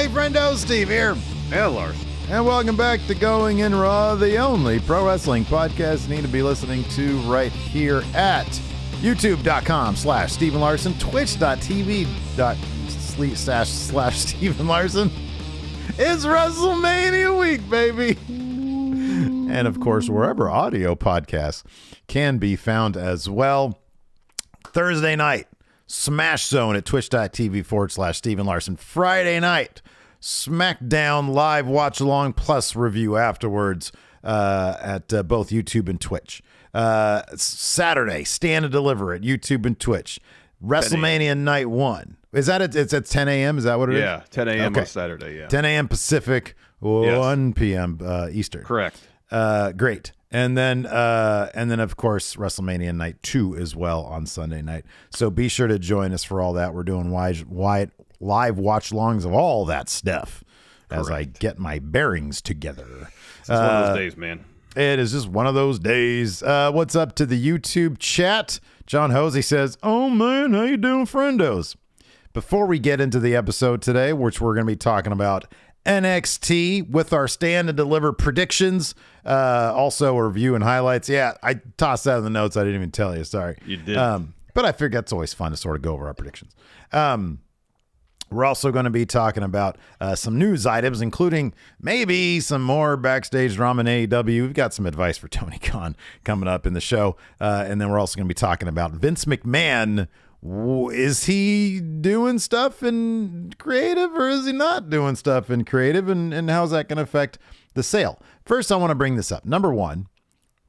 Friendo, Steve here. And Larson. And welcome back to Going In Raw, the only pro wrestling podcast you need to be listening to right here at youtube.com/Stephen Larson, twitch.tv/Stephen Larson. It's WrestleMania week, baby. And of course, wherever audio podcasts can be found as well. Thursday night, Smash Zone at twitch.tv/Stephen Larson. Friday night, SmackDown live watch along plus review afterwards at both YouTube and Twitch. Saturday, Stand and Deliver at YouTube and Twitch. WrestleMania Night 1. Is that it? It's at 10 a.m.? Is that what it is? Yeah, 10 a.m. on Saturday, yeah. 10 a.m. Pacific, 1 p.m. Eastern. Correct. Great. And then of course, WrestleMania Night 2 as well on Sunday night. So be sure to join us for all that. We're doing live watch-alongs of all that stuff. Correct. As I get my bearings together. It's one of those days, man. It is just one of those days. What's up to the YouTube chat? John Hosey says, "Oh man, how you doing, friendos?" Before we get into the episode today, which we're going to be talking about NXT with our Stand and Deliver predictions, also a review and highlights. Yeah, I tossed that in the notes. I didn't even tell you. Sorry. You did. But I figured that's always fun to sort of go over our predictions. We're also going to be talking about some news items, including maybe some more backstage drama in AEW. We've got some advice for Tony Khan coming up in the show. And then we're also going to be talking about Vince McMahon. Is he doing stuff in creative or is he not doing stuff in creative? And how's that going to affect the sale? First, I want to bring this up. Number one,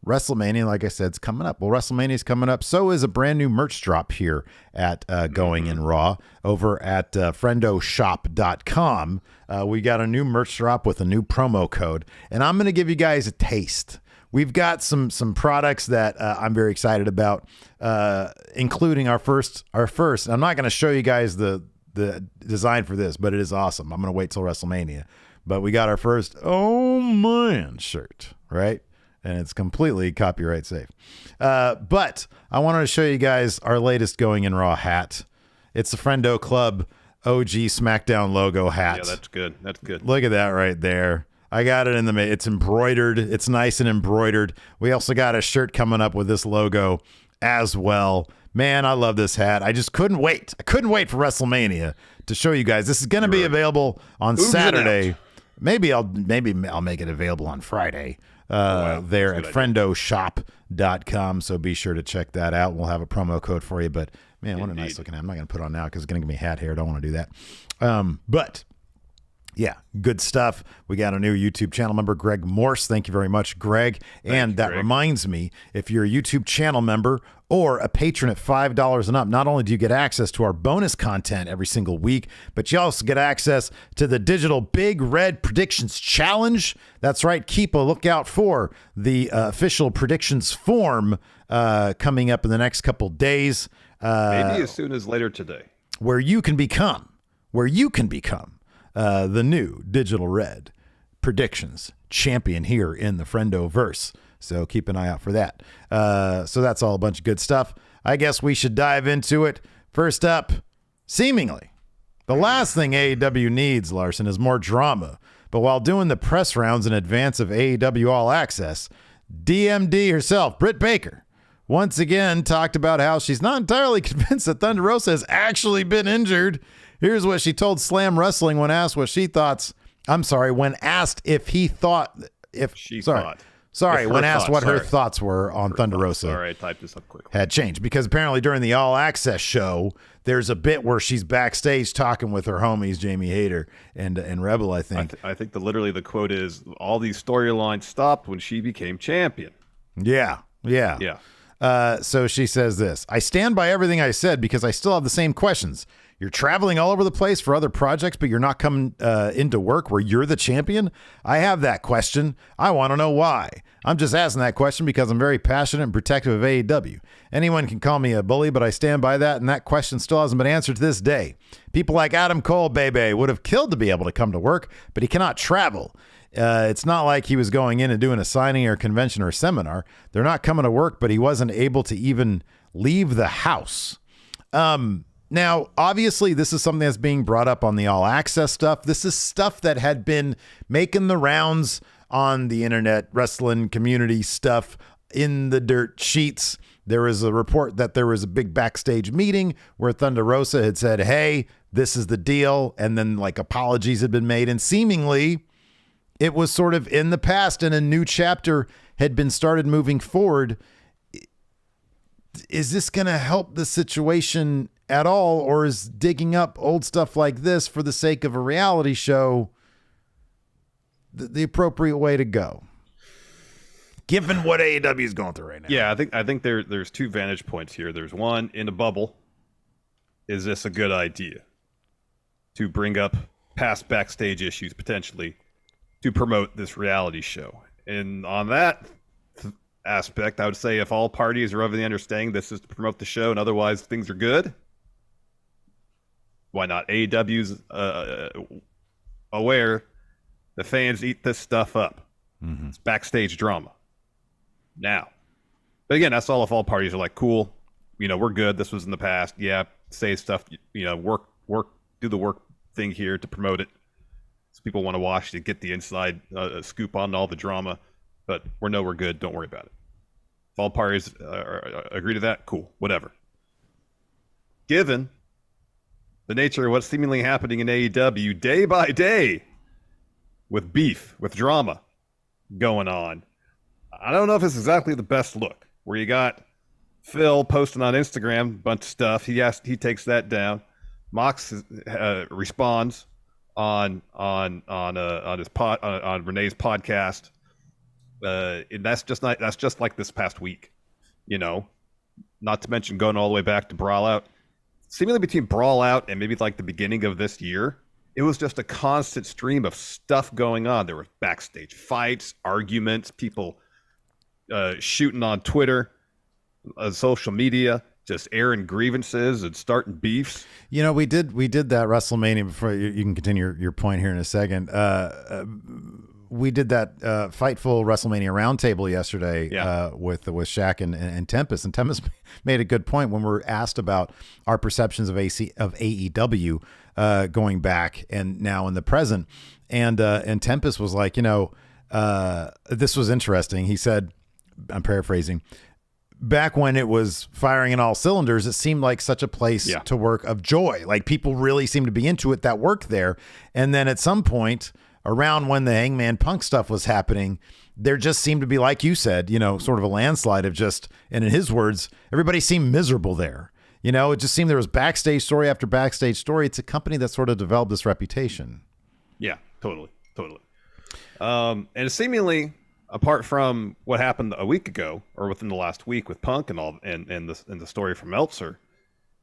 WrestleMania, like I said, is coming up. Well, WrestleMania is coming up. So is a brand new merch drop here at Going In Raw over at friendoshop.com. We got a new merch drop with a new promo code, and I'm going to give you guys a taste. We've got some products that I'm very excited about, including our first. I'm not going to show you guys the design for this, but it is awesome. I'm going to wait till WrestleMania. But we got our first Oh Man shirt, right? And it's completely copyright safe. But I wanted to show you guys our latest Going In Raw hat. It's the Friendo Club OG SmackDown logo hat. Yeah, that's good. That's good. Look at that right there. I got it in the it's embroidered. It's nice and embroidered. We also got a shirt coming up with this logo as well. Man, I love this hat. I just couldn't wait. I couldn't wait for WrestleMania to show you guys. This is going to be available on Saturday. Maybe I'll make it available on Friday. There at friendoshop.com. So be sure to check that out. We'll have a promo code for you. But man, what a nice looking hat. I'm not going to put on now because it's going to give me hat hair. Don't want to do that. But yeah, good stuff. We got a new YouTube channel member, Greg Morse. Thank you very much, Greg. And that reminds me, if you're a YouTube channel member or a patron at $5 and up, not only do you get access to our bonus content every single week, but you also get access to the digital Big Red Predictions Challenge. That's right. Keep a lookout for the official predictions form coming up in the next couple days. Maybe as soon as later today. Where you can become the new Digital Red Predictions champion here in the Friendo-verse. So keep an eye out for that. So that's all a bunch of good stuff. I guess we should dive into it. First up, seemingly, the last thing AEW needs, Larson, is more drama. But while doing the press rounds in advance of AEW All Access, DMD herself, Britt Baker, once again talked about how she's not entirely convinced that Thunder Rosa has actually been injured. Here's what she told Slam Wrestling when asked what she thought. When asked if he thought, when asked what her thoughts were on Thunder Rosa. Sorry, I typed this up quickly. Had changed because apparently during the All Access show, there's a bit where she's backstage talking with her homies, Jamie Hayter and Rebel, I think. I think literally the quote is, all these storylines stopped when she became champion. Yeah. So she says this: I stand by everything I said because I still have the same questions. You're traveling all over the place for other projects, but you're not coming into work where you're the champion? I have that question. I want to know why. I'm just asking that question because I'm very passionate and protective of AEW. Anyone can call me a bully, but I stand by that, and that question still hasn't been answered to this day. People like Adam Cole, baby, would have killed to be able to come to work, but he cannot travel. It's not like he was going in and doing a signing or convention or seminar. They're not coming to work, but he wasn't able to even leave the house. Now, obviously, this is something that's being brought up on the All Access stuff. This is stuff that had been making the rounds on the internet, wrestling community stuff in the dirt sheets. There was a report that there was a big backstage meeting where Thunder Rosa had said, hey, this is the deal. And then like apologies had been made. And seemingly it was sort of in the past and a new chapter had been started moving forward. Is this going to help the situation at all? Or is digging up old stuff like this for the sake of a reality show the appropriate way to go, given what AEW is going through right now? Yeah, I think there's two vantage points here. There's one, in a bubble, is this a good idea to bring up past backstage issues potentially to promote this reality show? And on that aspect, I would say if all parties are of the understanding this is to promote the show and otherwise things are good, why not? AEW's aware the fans eat this stuff up. Mm-hmm. It's backstage drama. Now, but again, that's all if all parties are like, cool, we're good. This was in the past. Yeah, say stuff, work, do the work thing here to promote it. So people want to watch to get the inside scoop on all the drama, but we're good. Don't worry about it. If all parties agree to that, cool, whatever. Given the nature of what's seemingly happening in AEW day by day with beef, with drama going on, I don't know if it's exactly the best look. Where you got Phil posting on Instagram a bunch of stuff. He takes that down. Mox responds on Renee's podcast. And that's just like this past week. Not to mention going all the way back to Brawl Out. Seemingly between Brawl Out and maybe like the beginning of this year, it was just a constant stream of stuff going on. There were backstage fights, arguments, people shooting on Twitter, social media, just airing grievances and starting beefs. We did that WrestleMania. Before you can continue your point here in a second. We did that Fightful WrestleMania roundtable yesterday with Shaq and Tempest. And Tempest made a good point when we were asked about our perceptions of AEW going back and now in the present. And Tempest was like, this was interesting. He said, I'm paraphrasing, back when it was firing in all cylinders, it seemed like such a place to work of joy. Like people really seemed to be into it that worked there. And then at some point around when the Hangman Punk stuff was happening, there just seemed to be, like you said, sort of a landslide of just, and in his words, everybody seemed miserable there. It just seemed there was backstage story after backstage story. It's a company that sort of developed this reputation. Yeah, totally. And seemingly, apart from what happened a week ago or within the last week with Punk and all, and the story from Meltzer,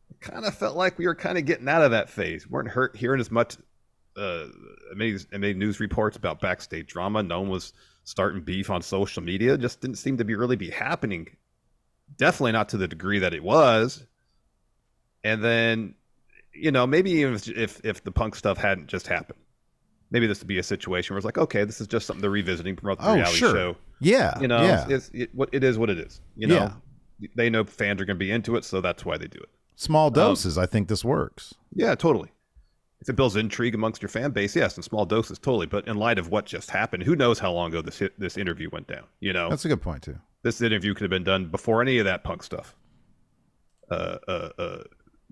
it kind of felt like we were kind of getting out of that phase. We weren't hearing as much many news reports about backstage drama. No one was starting beef on social media. It just didn't seem to really be happening. Definitely not to the degree that it was. And then, maybe even if the Punk stuff hadn't just happened, maybe this would be a situation where it's like, okay, this is just something they're revisiting, promote the reality show. Yeah. It is what it is. They know fans are going to be into it, so that's why they do it. Small doses. I think this works. Yeah, totally. If it builds intrigue amongst your fan base, yes, in small doses, totally. But in light of what just happened, who knows how long ago this interview went down? That's a good point too. This interview could have been done before any of that Punk stuff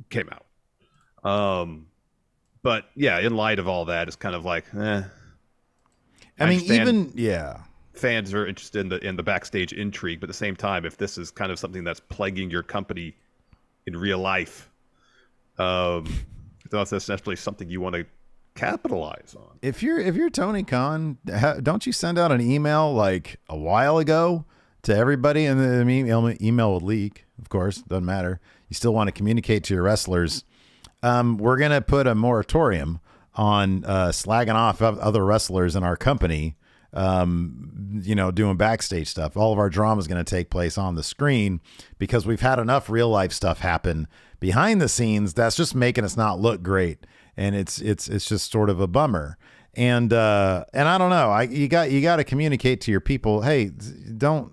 came out. But yeah, in light of all that, it's kind of like, I mean, even fans are interested in the backstage intrigue, but at the same time, if this is kind of something that's plaguing your company in real life, that's necessarily something you want to capitalize on. If you're Tony Khan, don't you send out an email like a while ago to everybody, and the email will leak? Of course, doesn't matter. You still want to communicate to your wrestlers. We're gonna put a moratorium on slagging off other wrestlers in our company. Doing backstage stuff. All of our drama is going to take place on the screen because we've had enough real life stuff happen behind the scenes that's just making us not look great, and it's just sort of a bummer. And I don't know. You got to communicate to your people. Hey, don't.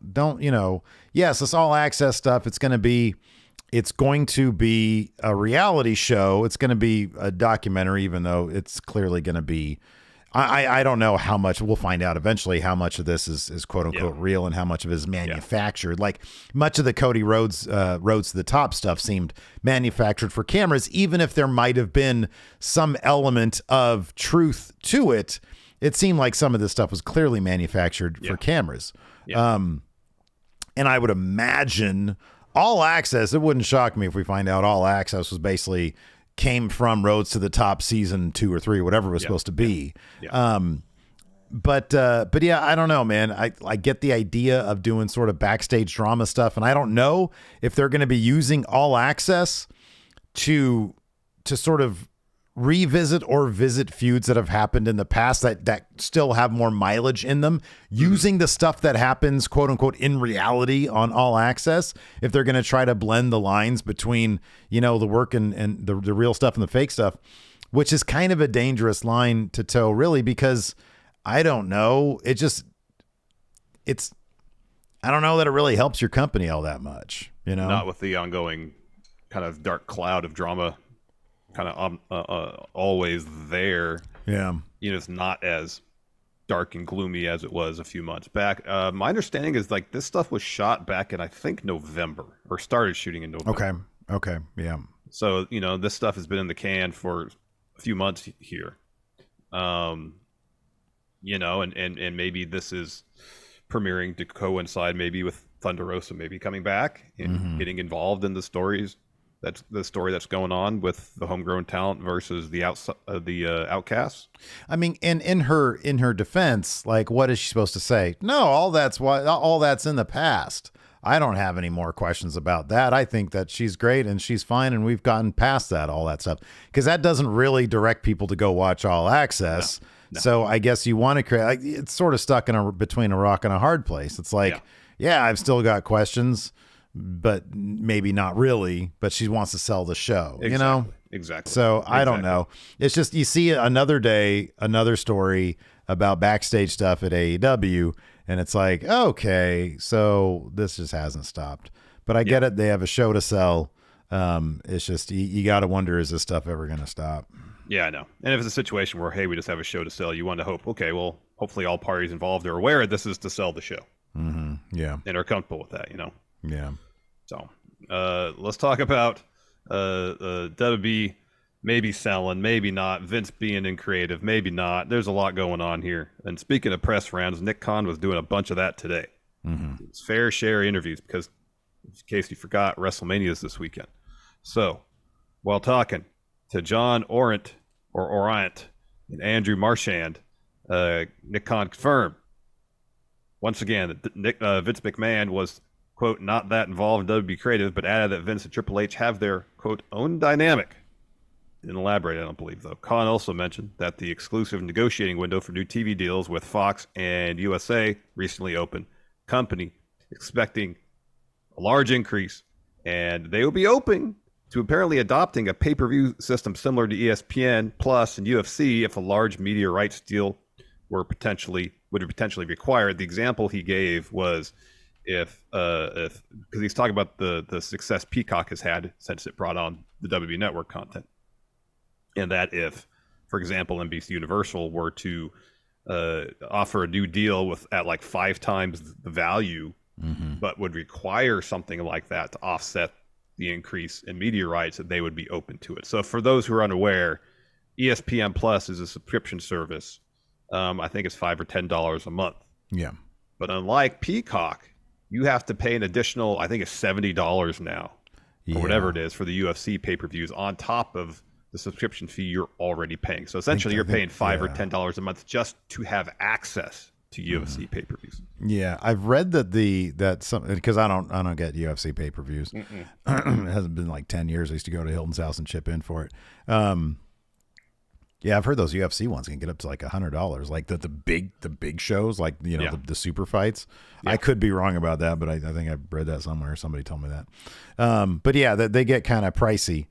Yes, this all access stuff. It's going to be, it's going to be a reality show. It's going to be a documentary, even though it's clearly going to be. I don't know how much. We'll find out eventually how much of this is quote unquote real and how much of it is manufactured. Like much of the Cody Rhodes Rhodes to the Top stuff seemed manufactured for cameras, even if there might have been some element of truth to it. It seemed like some of this stuff was clearly manufactured for cameras. Yeah. And I would imagine All Access, it wouldn't shock me if we find out All Access was basically came from Rhodes to the Top season 2 or 3, whatever it was supposed to be. Yeah. But yeah, I don't know, man. I get the idea of doing sort of backstage drama stuff, and I don't know if they're going to be using All Access to sort of revisit or visit feuds that have happened in the past that still have more mileage in them, using the stuff that happens quote unquote in reality on All Access. If they're going to try to blend the lines between, you know, the work and the real stuff and the fake stuff, which is kind of a dangerous line to toe, really, because I don't know. I don't know that it really helps your company all that much, you know? Not with the ongoing kind of dark cloud of drama kind of always there. Yeah. You know, it's not as dark and gloomy as it was a few months back. My understanding is like this stuff was shot back in, I think, November, or started shooting in November. Okay. Yeah. So, you know, this stuff has been in the can for a few months here. You know, and maybe this is premiering to coincide maybe with Thunder Rosa maybe coming back and getting involved in the stories. That's the story that's going on with the homegrown talent versus the outcasts. I mean, in her defense, like, what is she supposed to say? No, all that's in the past. I don't have any more questions about that. I think that she's great and she's fine, and we've gotten past that, all that stuff, because that doesn't really direct people to go watch All Access. No. So I guess you want to create. Like, it's sort of stuck between a rock and a hard place. It's like, yeah, I've still got questions, but maybe not really, but she wants to sell the show, you know? Exactly. So I don't know. It's just, you see another day, another story about backstage stuff at AEW, and it's like, okay, so this just hasn't stopped. But I get it. They have a show to sell. It's just, you got to wonder, is this stuff ever going to stop? Yeah, I know. And if it's a situation where, hey, we just have a show to sell, you want to hope, okay, well, hopefully all parties involved are aware this is to sell the show. Mm-hmm. Yeah. And are comfortable with that, you know? Yeah. So let's talk about WWE maybe selling, maybe not. Vince being in creative, maybe not. There's a lot going on here. And speaking of press rounds, Nick Khan was doing a bunch of that today. It's fair share interviews because, in case you forgot, WrestleMania is this weekend. So while talking to John Orant and Andrew Marchand, Nick Khan confirmed once again that Vince McMahon was, quote, not that involved in WWE creative, but added that Vince and Triple H have their, quote, own dynamic. Didn't elaborate, I don't believe, though. Khan also mentioned that the exclusive negotiating window for new TV deals with Fox and USA recently opened. Company expecting a large increase, and they will be open to apparently adopting a pay-per-view system similar to ESPN Plus and UFC if a large media rights deal would potentially required. The example he gave was if because he's talking about the success Peacock has had since it brought on the WWE Network content, and that if, for example, NBC Universal were to offer a new deal at like 5 times the value, but would require something like that to offset the increase in media rights, that they would be open to it. So for those who are unaware, ESPN Plus is a subscription service. I think it's $5 or $10 a month. Yeah. But unlike Peacock, you have to pay an additional, I think it's $70 now, or whatever it is, for the UFC pay-per-views on top of the subscription fee you're already paying. So essentially you're paying $5 or $10 a month just to have access to UFC pay-per-views. Yeah, I've read that because I don't get UFC pay-per-views. It hasn't been like 10 years. I used to go to Hilton's house and chip in for it. Yeah, I've heard those UFC ones can get up to like $100, like the big shows, like, you know, the super fights. I could be wrong about that, but I think I read that somewhere. Somebody told me that. But yeah, they get kind of pricey.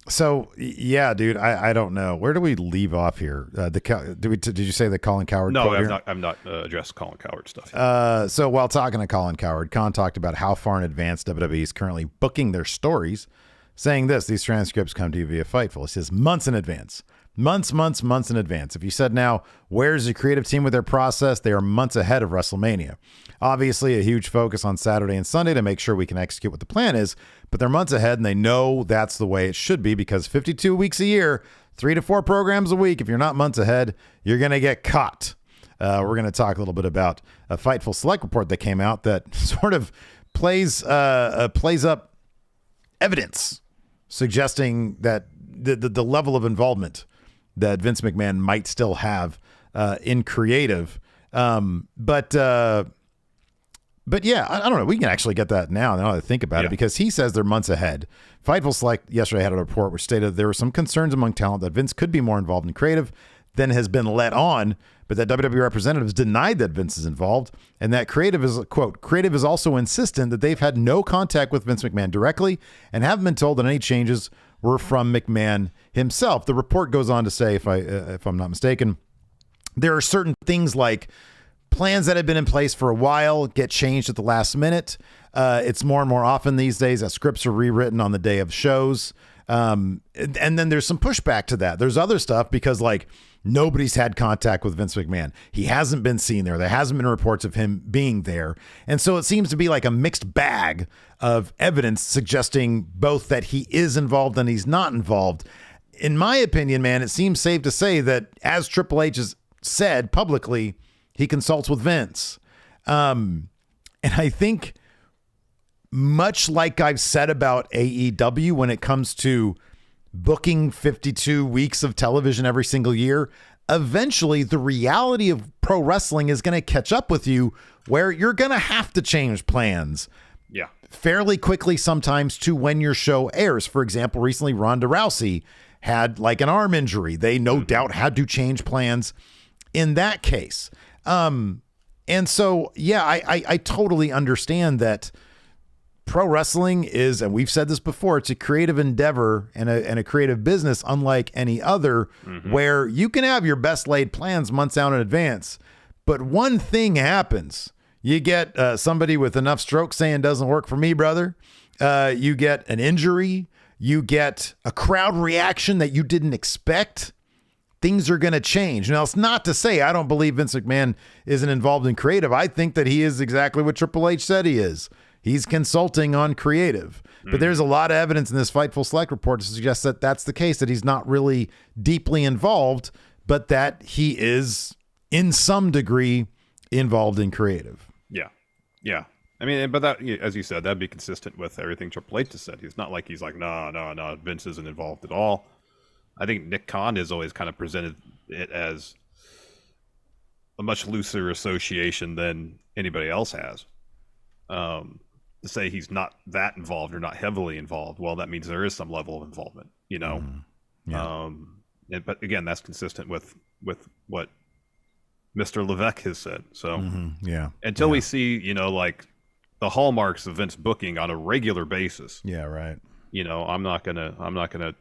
So yeah, dude, I don't know. Where do we leave off here? Did you say the Colin Coward? No, quote I've here? not. I'm not addressed Colin Coward stuff yet. So while talking to Colin Coward, Khan talked about how far in advance WWE is currently booking their stories, saying these transcripts come to you via Fightful. It says months in advance. Months in advance. If you said now, where's the creative team with their process? They are months ahead of WrestleMania. Obviously, a huge focus on Saturday and Sunday to make sure we can execute what the plan is, but they're months ahead and they know that's the way it should be because 52 weeks a year, 3 to 4 programs a week. If you're not months ahead, you're going to get caught. We're going to talk a little bit about a Fightful Select report that came out that sort of plays up evidence suggesting that the level of involvement that Vince McMahon might still have in creative. But yeah, I don't know. We can actually get that now that I think about it because he says they're months ahead. Fightful Select yesterday had a report which stated there were some concerns among talent that Vince could be more involved in creative than has been let on, but that WWE representatives denied that Vince is involved and that creative is, quote, creative is also insistent that they've had no contact with Vince McMahon directly and haven't been told that any changes were from McMahon himself. The report goes on to say, if I'm not mistaken, there are certain things like plans that have been in place for a while get changed at the last minute. It's more and more often these days that scripts are rewritten on the day of shows. And then there's some pushback to that. There's other stuff because like nobody's had contact with Vince McMahon. He hasn't been seen there. There hasn't been reports of him being there. And so it seems to be like a mixed bag of evidence suggesting both that he is involved and he's not involved. In my opinion, man, it seems safe to say that as Triple H has said publicly, he consults with Vince. And I think much like I've said about AEW when it comes to booking 52 weeks of television every single year, eventually the reality of pro wrestling is going to catch up with you where you're going to have to change plans. Yeah. Fairly quickly sometimes to when your show airs. For example, recently Ronda Rousey had like an arm injury. They no doubt had to change plans in that case. And so, yeah, I totally understand that pro wrestling is, and we've said this before, it's a creative endeavor and a creative business unlike any other, where you can have your best laid plans months out in advance. But one thing happens. You get somebody with enough stroke saying doesn't work for me, brother. You get an injury. You get a crowd reaction that you didn't expect. Things are going to change. Now, it's not to say I don't believe Vince McMahon isn't involved in creative. I think that he is exactly what Triple H said he is. He's consulting on creative. But there's a lot of evidence in this Fightful Select report to suggest that that's the case, that he's not really deeply involved, but that he is in some degree involved in creative. Yeah. Yeah. I mean, but that, as you said, that'd be consistent with everything Triple H has said. He's not like he's like, no, Vince isn't involved at all. I think Nick Khan has always kind of presented it as a much looser association than anybody else has. To say he's not that involved or not heavily involved, well, that means there is some level of involvement, you know. Yeah. But again, that's consistent with what Mr. Levesque has said. So until we see, you know, like the hallmarks of Vince booking on a regular basis. Yeah, right. You know, I'm not gonna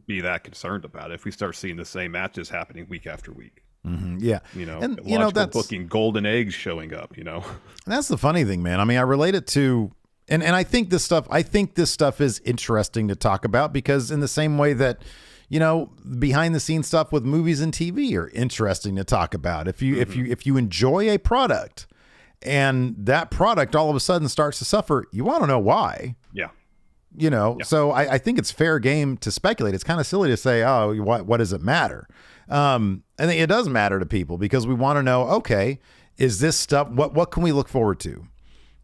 be that concerned about it if we start seeing the same matches happening week after week. Yeah. You know, and you know, that's booking golden eggs showing up, you know. That's the funny thing, man. I mean, I relate it to, and I think this stuff is interesting to talk about because in the same way that, you know, behind the scenes stuff with movies and TV are interesting to talk about. If you enjoy a product and that product all of a sudden starts to suffer, you want to know why. Yeah. You know, so I think it's fair game to speculate. It's kind of silly to say, oh, what does it matter? I think it does matter to people because we want to know, okay, is this stuff, what can we look forward to?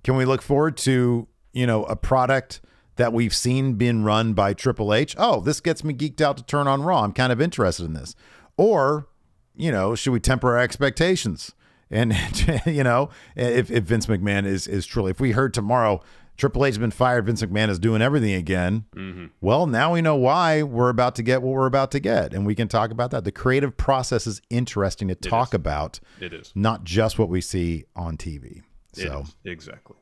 Can we look forward to, you know, a product that we've seen being run by Triple H? Oh, this gets me geeked out to turn on Raw. I'm kind of interested in this. Or, you know, should we temper our expectations? And, you know, if Vince McMahon is truly, if we heard tomorrow, Triple H has been fired, Vince McMahon is doing everything again. Well, now we know why we're about to get what we're about to get, and we can talk about that. The creative process is interesting to talk about. It is. Not just what we see on TV. So Exactly.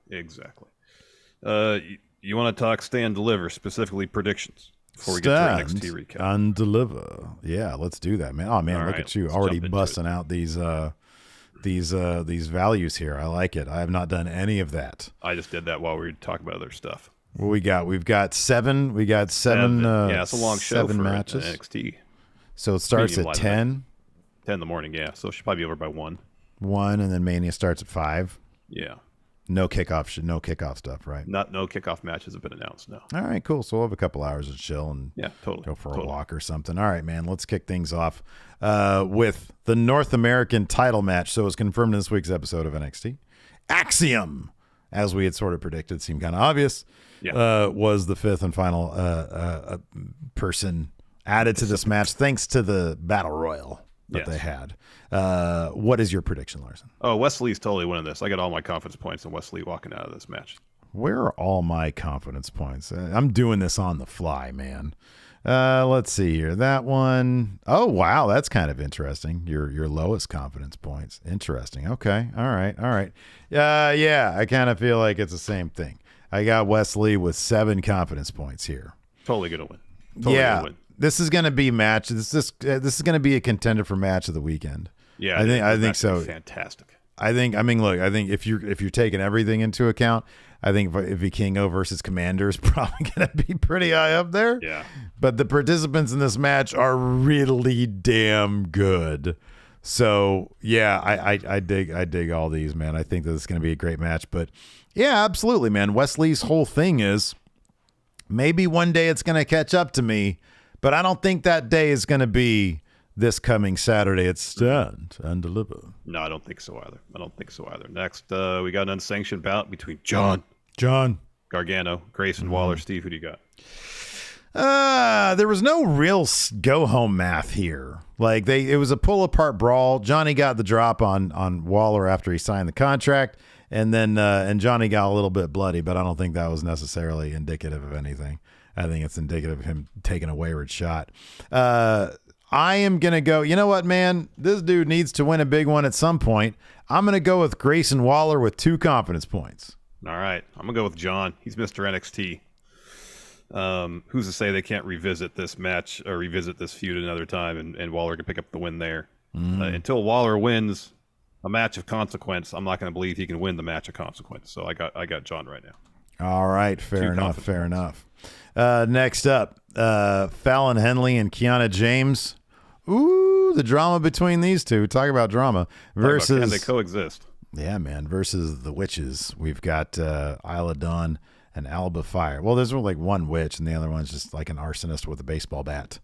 You want to talk Stand Deliver, specifically predictions? before we get to our NXT recap. And deliver. Yeah, let's do that, man. Oh man, All look right, at you let's already jump into busting out these values here. I like it. I have not done any of that. I just did that while we were talking about other stuff. What we got? We've got seven. We got seven. Yeah, it's a long show seven for matches. NXT. So it starts Premium at live 10. 10 in the morning, yeah. So it should probably be over by 1. 1, and then Mania starts at 5. Yeah. No kickoff stuff, right? No kickoff matches have been announced, no. All right, cool. So we'll have a couple hours of chill and totally go for a walk or something. All right, man. Let's kick things off with the North American title match. So it was confirmed in this week's episode of NXT. Axiom, as we had sort of predicted, seemed kind of obvious, was the fifth and final person added to this match thanks to the Battle Royal that they had. What is your prediction, Larson? Oh, Wesley's totally winning this. I got all my confidence points on Wesley walking out of this match. Where are all my confidence points? I'm doing this on the fly, man. Let's see here. That one. Oh, wow. That's kind of interesting. Your lowest confidence points. Interesting. Okay. All right. Yeah, I kind of feel like it's the same thing. I got Wesley with 7 confidence points here. Totally going to win. Gonna win. This is going to be match. This is going to be a contender for match of the weekend. Yeah, I think so. Fantastic. I think if you're taking everything into account, I think Vikingo versus Commander is probably going to be pretty high up there. Yeah. But the participants in this match are really damn good. So yeah, I dig all these, man. I think that this is going to be a great match. But yeah, absolutely, man. Wesley's whole thing is maybe one day it's going to catch up to me, but I don't think that day is going to be this coming Saturday. It's Stand and Deliver. No, I don't think so either. Next, we got an unsanctioned bout between John Gargano, Grayson Waller. Steve, who do you got? There was no real go-home math here. Like it was a pull-apart brawl. Johnny got the drop on Waller after he signed the contract, and then and Johnny got a little bit bloody, but I don't think that was necessarily indicative of anything. I think it's indicative of him taking a wayward shot. I am going to go, you know what, man? This dude needs to win a big one at some point. I'm going to go with Grayson Waller with 2 confidence points. All right. I'm going to go with John. He's Mr. NXT. Who's to say they can't revisit this match or revisit this feud another time and Waller can pick up the win there. Until Waller wins a match of consequence, I'm not going to believe he can win the match of consequence. So I got John right now. All right. Fair enough. Next up, Fallon Henley and Kiana James. Ooh, the drama between these two. Talk about drama. Versus, can they coexist? Yeah, man. Versus the witches. We've got Isla Dawn and Alba Fire. Well, there's like one witch, and the other one's just like an arsonist with a baseball bat.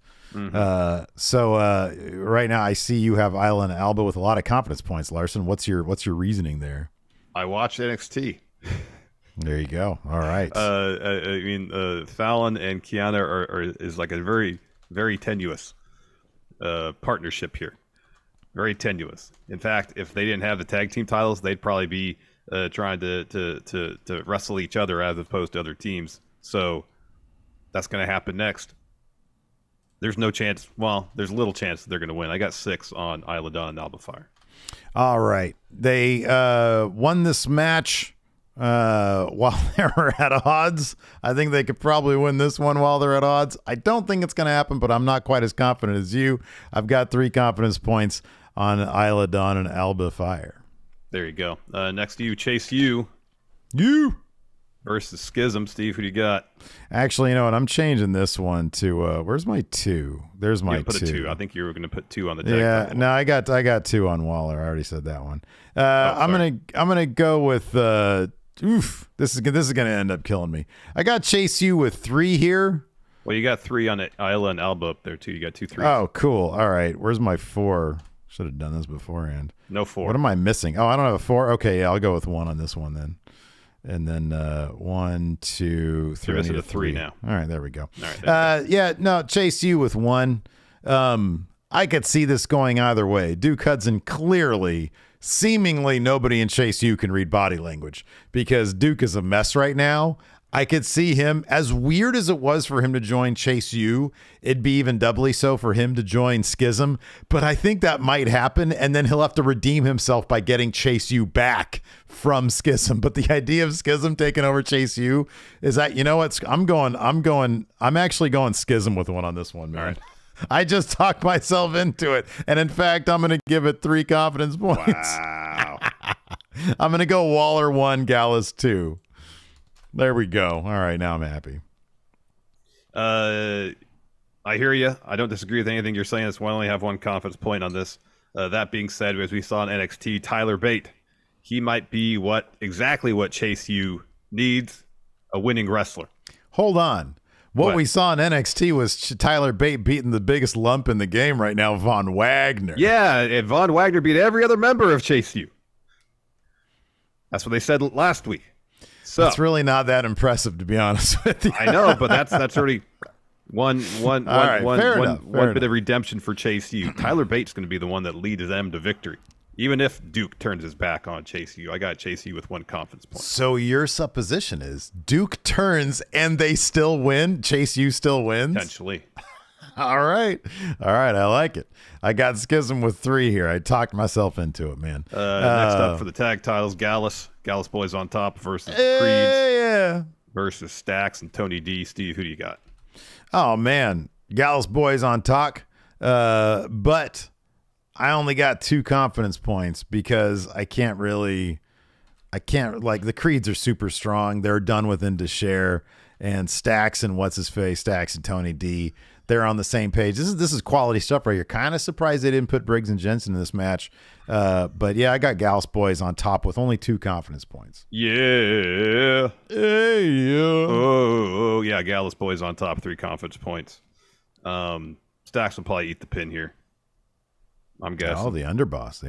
So right now, I see you have Isla and Alba with a lot of confidence points. Larson, what's your reasoning there? I watched NXT. There you go. All right. I mean, Fallon and Kiana is like a very, very tenuous partnership here. Very tenuous. In fact, if they didn't have the tag team titles, they'd probably be trying to wrestle each other as opposed to other teams. So that's going to happen next. There's no chance. Well, there's little chance that they're going to win. I got 6 on Isla Dawn and Alba Fire. All right. They won this match while they were at odds. I think they could probably win this one while they're at odds. I don't think it's going to happen, but I'm not quite as confident as you. I've got 3 confidence points on Isla Dawn and Alba Fire. There you go. Next to you, Chase U versus Schism. Steve, who do you got? Actually, you know what? I'm changing this one to where's my 2? There's my 2. Put a 2. I think you were going to put 2 on the tag. Yeah, no, I got 2 on Waller. I already said that one. I'm gonna go with This is gonna end up killing me. I got Chase U with 3 here. Well, you got 3 on it. Isla and Alba up there too. You got 2 3s. Oh, cool. All right. Where's my 4? Should have done this beforehand. No 4. What am I missing? Oh, I don't have a 4. Okay, yeah, I'll go with 1 on this one then. And then 1, 2, 3. You're missing a 3 now. All right, there we go. All right. Yeah, no, Chase U with 1. I could see this going either way. Duke Hudson clearly. Seemingly nobody in Chase U can read body language because Duke is a mess right now. I could see him, as weird as it was for him to join Chase U, it'd be even doubly so for him to join Schism. But I think that might happen, and then he'll have to redeem himself by getting Chase U back from Schism. But the idea of Schism taking over Chase U is that, you know what? I'm actually going Schism with one on this one, man. All right. I just talked myself into it. And in fact, I'm going to give it 3 confidence points. Wow. I'm going to go Waller 1, Gallus 2. There we go. All right, now I'm happy. I hear you. I don't disagree with anything you're saying. That's why I only have 1 confidence point on this. That being said, as we saw in NXT, Tyler Bate, he might be exactly what Chase U needs, a winning wrestler. Hold on. What we saw in NXT was Tyler Bate beating the biggest lump in the game right now, Von Wagner. Yeah, and Von Wagner beat every other member of Chase U. That's what they said last week. So it's really not that impressive, to be honest with you. I know, but that's already one bit of redemption for Chase U. Tyler Bate's going to be the one that leads them to victory, even if Duke turns his back on Chase U. I got Chase U with 1 confidence point. So your supposition is Duke turns and they still win? Chase U still wins? Potentially. All right. I like it. I got Schism with 3 here. I talked myself into it, man. Next up for the tag titles, Gallus Boys on top versus Creeds. Yeah. Versus Stacks and Tony D. Steve, who do you got? Oh, man. Gallus Boys on top. But I only got 2 confidence points because the Creeds are super strong. They're done with Indeshare, and Stacks and Stacks and Tony D. They're on the same page. This is quality stuff right here. Kind of surprised they didn't put Briggs and Jensen in this match. But yeah, I got Gallus Boys on top with only 2 confidence points. Yeah. Hey, yeah. Oh, yeah, Gallus Boys on top, 3 confidence points. Stacks will probably eat the pin here, I'm guessing. Oh, the underboss.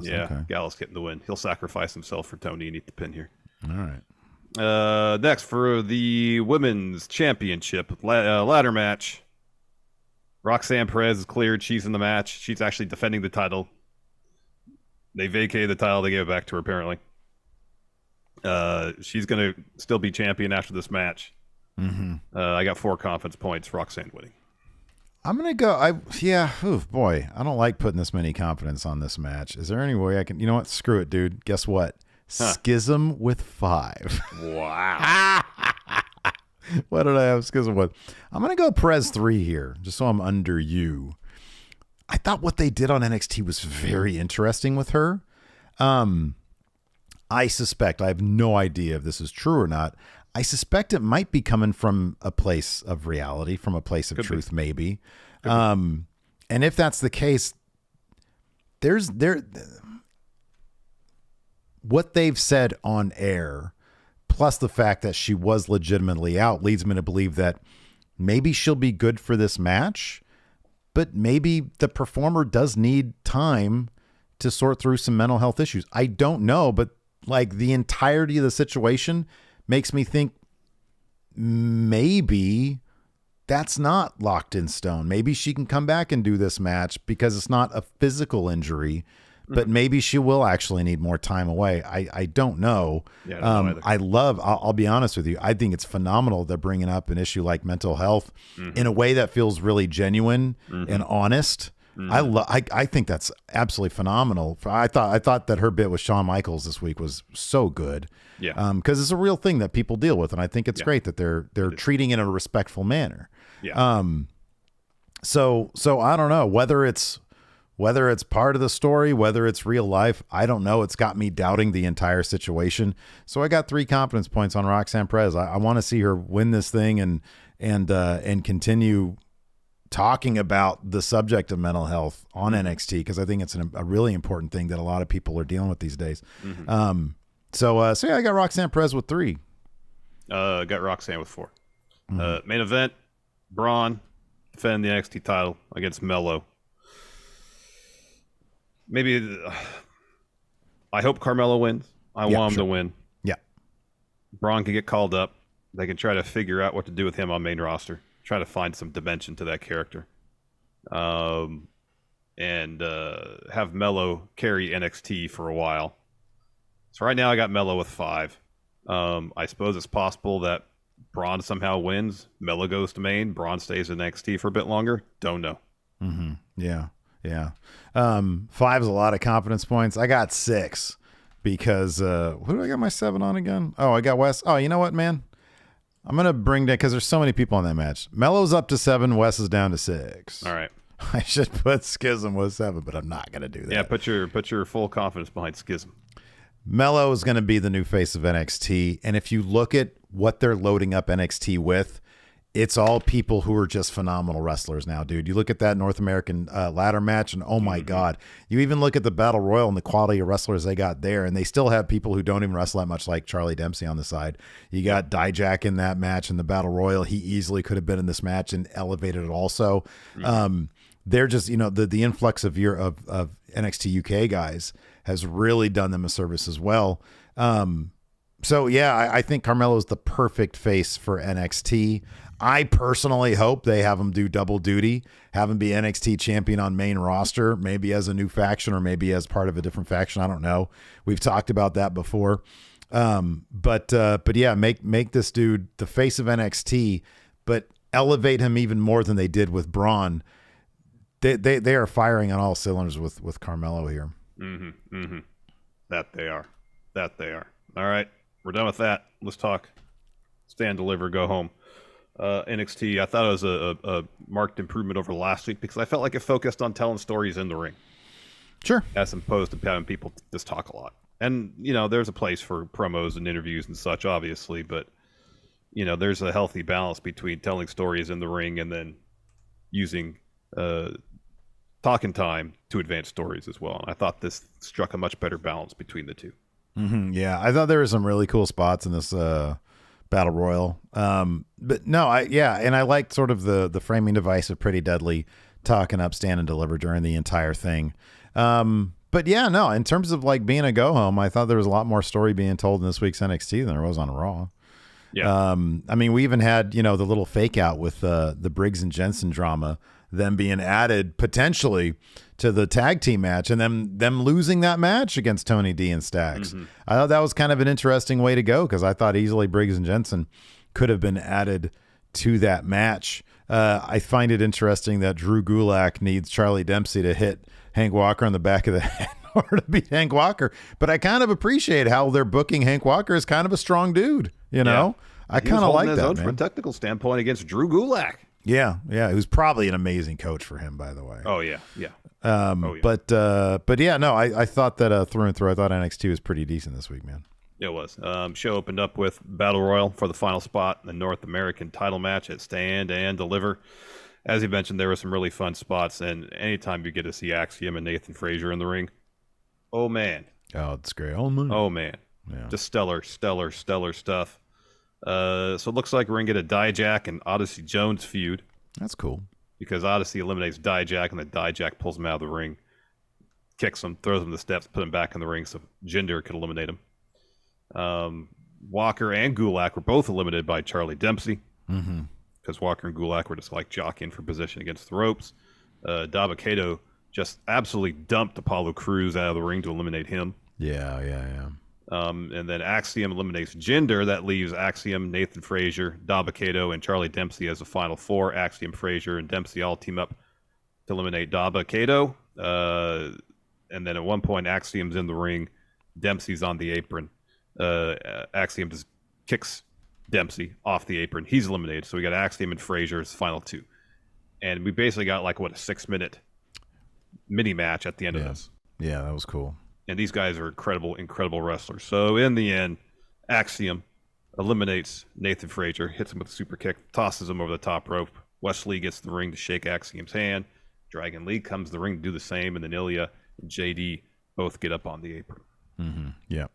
Yeah, okay. Gallus getting the win. He'll sacrifice himself for Tony and eat the pin here. All right. Next, for the Women's Championship ladder match, Roxanne Perez is cleared. She's in the match. She's actually defending the title. They vacated the title. They gave it back to her, apparently. She's going to still be champion after this match. Mm-hmm. I got 4 confidence points. Roxanne winning. I'm going to go. I don't like putting this many confidence on this match. Is there any way I can? You know what? Screw it, dude. Guess what? Schism with 5. Wow. What did I have Schism with? I'm going to go Perez 3 here, just so I'm under you. I thought what they did on NXT was very interesting with her. I suspect, I have no idea if this is true or not. I suspect it might be coming from a place of reality, from a place of truth, maybe. And if that's the case, what they've said on air, plus the fact that she was legitimately out, leads me to believe that maybe she'll be good for this match, but maybe the performer does need time to sort through some mental health issues. I don't know, but like the entirety of the situation makes me think maybe that's not locked in stone. Maybe she can come back and do this match because it's not a physical injury, but maybe she will actually need more time away. I don't know. Yeah, I don't know I'll be honest with you. I think it's phenomenal they're bringing up an issue like mental health in a way that feels really genuine and honest. I think that's absolutely phenomenal. I thought that her bit with Shawn Michaels this week was so good. Yeah. Because it's a real thing that people deal with, and I think it's great that they're treating it in a respectful manner. Yeah. So I don't know whether it's part of the story, whether it's real life. I don't know. It's got me doubting the entire situation. So I got 3 confidence points on Roxanne Perez. I want to see her win this thing and continue talking about the subject of mental health on NXT, because I think it's a really important thing that a lot of people are dealing with these days. So yeah, I got Roxanne Perez with 3. Got Roxanne with 4. Main event, Braun defend the NXT title against Mello. Maybe I hope Carmelo wins. I want him to win. Yeah. Braun can get called up. They can try to figure out what to do with him on main roster. Try to find some dimension to that character. And have Mello carry NXT for a while. So right now I got Mello with 5. I suppose it's possible that Braun somehow wins. Melo goes to main. Braun stays in NXT for a bit longer. Don't know. Yeah. Yeah. 5's a lot of confidence points. I got 6 because who do I got my 7 on again? Oh, I got Wes. Oh, you know what, man? I'm going to bring down, because there's so many people in that match. Melo's up to 7. Wes is down to 6. All right. I should put Schism with 7, but I'm not going to do that. Yeah, put your full confidence behind Schism. Melo is going to be the new face of NXT. And if you look at what they're loading up NXT with, it's all people who are just phenomenal wrestlers now, dude. You look at that North American ladder match, and oh my God. You even look at the Battle Royal and the quality of wrestlers they got there, and they still have people who don't even wrestle that much, like Charlie Dempsey on the side. You got Dijak in that match in the Battle Royal. He easily could have been in this match and elevated it also. They're just, the influx of NXT UK guys has really done them a service as well. So, yeah, I think Carmelo's the perfect face for NXT. I personally hope they have him do double duty, have him be NXT champion on main roster, maybe as a new faction or maybe as part of a different faction. I don't know. We've talked about that before. But yeah, make this dude the face of NXT, but elevate him even more than they did with Braun. They are firing on all cylinders with Carmelo here. That they are. All right. We're done with that. Let's talk stand, deliver, go home. NXT, I thought it was a marked improvement over last week because I felt like it focused on telling stories in the ring. Sure. As opposed to having people just talk a lot. And, there's a place for promos and interviews and such, obviously, but, there's a healthy balance between telling stories in the ring and then using talking time to advance stories as well. And I thought this struck a much better balance between the two. Yeah, I thought there were some really cool spots in this Battle Royal. But no, and I liked sort of the framing device of Pretty Deadly talking up Stand and Deliver during the entire thing. But yeah, no, in terms of like being a go home, I thought there was a lot more story being told in this week's NXT than there was on Raw. Yeah. I mean, we even had, the little fake out with the Briggs and Jensen drama, them being added potentially to the tag team match and them losing that match against Tony D and Stacks. I thought that was kind of an interesting way to go because I thought easily Briggs and Jensen could have been added to that match. I find it interesting that Drew Gulak needs Charlie Dempsey to hit Hank Walker on the back of the head in order to beat Hank Walker. But I kind of appreciate how they're booking Hank Walker as kind of a strong dude, Yeah. I kind of like that, man. From a technical standpoint against Drew Gulak. Yeah, who's probably an amazing coach for him, by the way. Oh yeah. But yeah, no, I thought that through and through, I thought NXT was pretty decent this week, man. It was. Show opened up with Battle Royal for the final spot in the North American title match at Stand and Deliver. As you mentioned, there were some really fun spots, and anytime you get to see Axiom and Nathan Frazier in the ring, oh man. Oh, it's great. Oh man. Yeah. Just stellar stuff. So it looks like we're going to get a Dijak and Odyssey Jones feud. That's cool. Because Odyssey eliminates Dijak, and then Dijak pulls him out of the ring, kicks him, throws him the steps, put him back in the ring so Jinder could eliminate him. Walker and Gulak were both eliminated by Charlie Dempsey. Because Walker and Gulak were just like jockeying for position against the ropes. Dabba-Kato just absolutely dumped Apollo Crews out of the ring to eliminate him. Yeah. And then Axiom eliminates Jinder. That leaves Axiom, Nathan Frazier, Dabba-Kato, and Charlie Dempsey as the final four. Axiom, Frazier, and Dempsey all team up to eliminate Dabba-Kato. And then at one point, Axiom's in the ring. Dempsey's on the apron. Axiom just kicks Dempsey off the apron. He's eliminated. So we got Axiom and Frazier as the final two. And we basically got like, a 6-minute mini match at the end of this. Yeah, that was cool. And these guys are incredible wrestlers. So in the end, Axiom eliminates Nathan Frazier, hits him with a super kick, tosses him over the top rope. Wesley gets the ring to shake Axiom's hand. Dragon Lee comes to the ring to do the same, and then Ilya and JD both get up on the apron. Yep.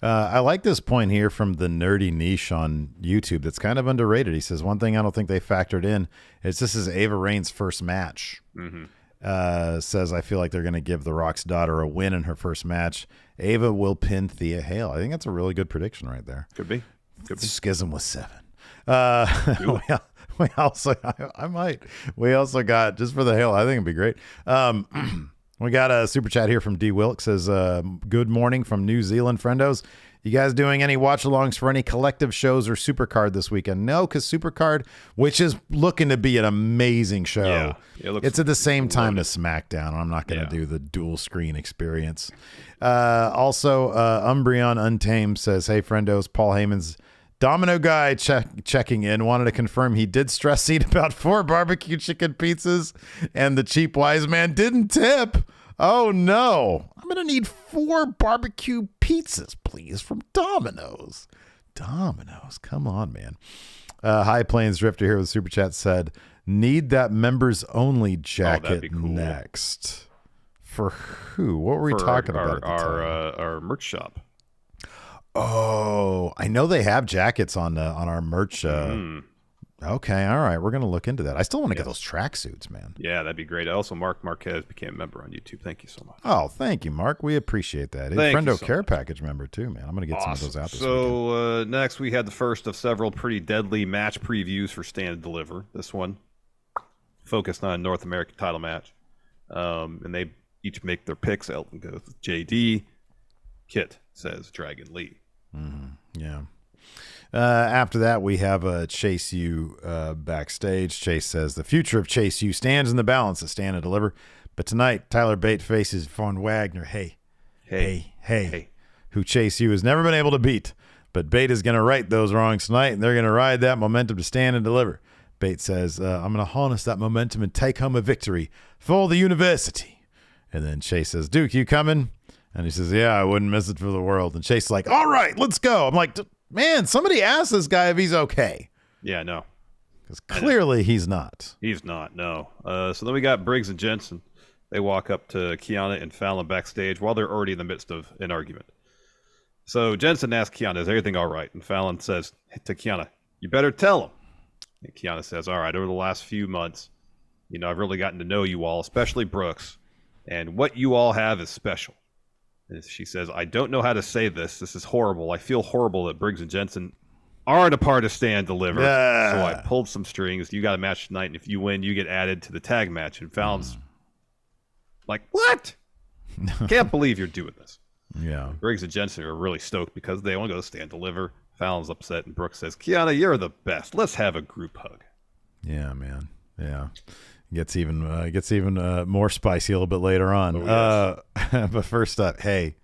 I like this point here from the Nerdy Niche on YouTube that's kind of underrated. He says, one thing I don't think they factored in is this is Ava Rain's first match. Says, I feel like they're going to give The Rock's daughter a win in her first match. Ava will pin Thea Hale. I think that's a really good prediction right there. Could be. Schism was 7. We also, I might. We also got, just for the Hale, I think it'd be great. We got a super chat here from D. Wilkes. Says, good morning from New Zealand, friendos. You guys doing any watch-alongs for any collective shows or Supercard this weekend? No, because Supercard, which is looking to be an amazing show, it's at the same time as SmackDown. I'm not going to do the dual screen experience. Also, Umbreon Untamed says, hey, friendos, Paul Heyman's Domino guy checking in, wanted to confirm he did stress eat about 4 barbecue chicken pizzas and the cheap wise man didn't tip. Oh, no. I'm going to need 4 barbecue pizzas, please, from Domino's. Domino's. Come on, man. High Plains Drifter here with Super Chat said, need that members only jacket next. For who? What were we talking about? Our merch shop. Oh, I know they have jackets on our merch. Okay, all right. We're going to look into that. I still want to get those tracksuits, man. Yeah, that'd be great. Also, Mark Marquez became a member on YouTube. Thank you so much. Oh, thank you, Mark. We appreciate that. Friendo Care Package member, too, man. I'm going to get some of those out this weekend. So, next we had the first of several pretty deadly match previews for Stand and Deliver. This one focused on a North American title match. And they each make their picks. Elton goes with JD. Kit says Dragon Lee. Yeah. After that, we have Chase U backstage. Chase says the future of Chase U stands in the balance of Stand and Deliver. But tonight, Tyler Bate faces Von Wagner. Hey. Who Chase U has never been able to beat. But Bate is going to right those wrongs tonight, and they're going to ride that momentum to Stand and Deliver. Bate says, I'm going to harness that momentum and take home a victory for the university. And then Chase says, Duke, you coming? And he says, yeah, I wouldn't miss it for the world. And Chase is like, all right, let's go. I'm like, man, somebody ask this guy if he's okay. Yeah, no. Because clearly he's not. He's not, no. So then we got Briggs and Jensen. They walk up to Kiana and Fallon backstage while they're already in the midst of an argument. So Jensen asks Kiana, is everything all right? And Fallon says to Kiana, you better tell him. And Kiana says, all right, over the last few months, I've really gotten to know you all, especially Brooks. And what you all have is special. And she says, I don't know how to say this. This is horrible. I feel horrible that Briggs and Jensen aren't a part of Stand Deliver. So I pulled some strings. You got a match tonight, and if you win, you get added to the tag match. And Fallon's like, what? Can't believe you're doing this. Yeah. Briggs and Jensen are really stoked because they want to go Stand Deliver. Fallon's upset, and Brooks says, Kiana, you're the best. Let's have a group hug. Yeah, man. Yeah. Gets even more spicy a little bit later on. But first up, hey,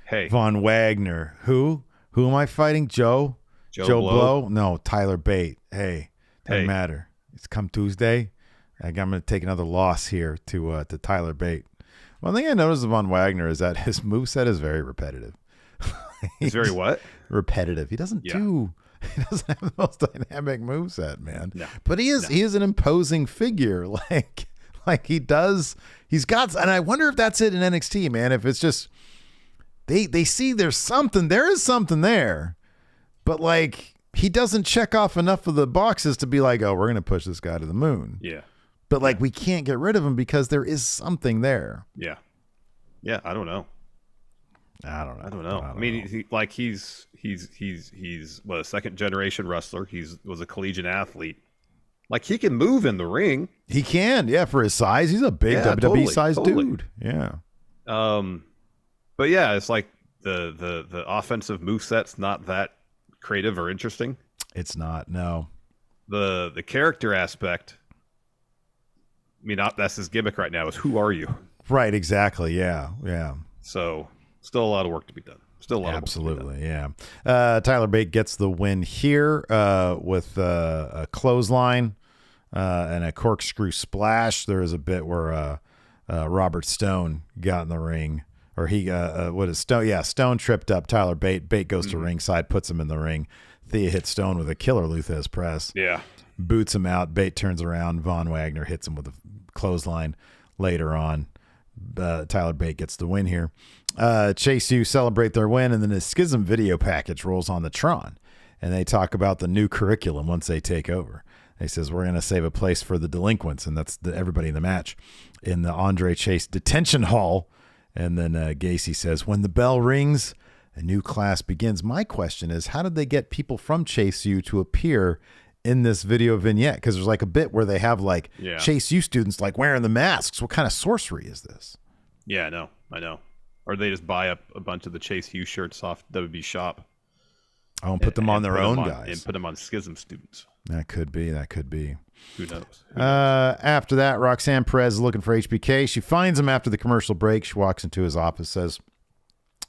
Von Wagner. Who am I fighting? Joe Blow? No, Tyler Bate. Hey, doesn't matter. It's come Tuesday. I'm going to take another loss here to Tyler Bate. One thing I noticed of Von Wagner is that his moveset is very repetitive. He's very what? Repetitive. He doesn't have the most dynamic moveset, man. No. But he is an imposing figure. Like he's got, and I wonder if that's it in NXT, man. If it's just they see there is something there, but like he doesn't check off enough of the boxes to be like, oh, we're gonna push this guy to the moon. Yeah. But like we can't get rid of him because there is something there. Yeah. Yeah, I don't know. I don't know. I mean, he's what, a second generation wrestler. Was a collegiate athlete. Like he can move in the ring. He can, yeah, for his size. He's a big WWE sized dude. Yeah. But yeah, it's like the offensive moveset's not that creative or interesting. It's not, no. The character aspect, I mean, that's his gimmick right now is who are you? Right, exactly. Yeah. So still a lot of work to be done. Absolutely, yeah. Tyler Bate gets the win here with a clothesline and a corkscrew splash. There is a bit where Robert Stone got in the ring, or he Stone? Yeah, Stone tripped up Tyler Bate. Bate goes to ringside, puts him in the ring. Thea hits Stone with a killer Luthez press. Yeah, boots him out. Bate turns around. Von Wagner hits him with a clothesline later on. Tyler Bate gets the win here. Chase U celebrate their win, and then the Schism video package rolls on the Tron, and they talk about the new curriculum once they take over. He says, we're going to save a place for the delinquents, and that's everybody in the match in the Andre Chase detention hall. And then Gacy says, when the bell rings, a new class begins. My question is, how did they get people from Chase U to appear in this video vignette? Because there's like a bit where they have like Chase U students like wearing the masks. What kind of sorcery is this? Yeah, I know. or they just buy up a bunch of the Chase Hughes shirts off WB Shop. Oh, and put them on their own guys. And put them on Schism students. That could be. Who knows? After that, Roxanne Perez is looking for HBK. She finds him after the commercial break. She walks into his office, says,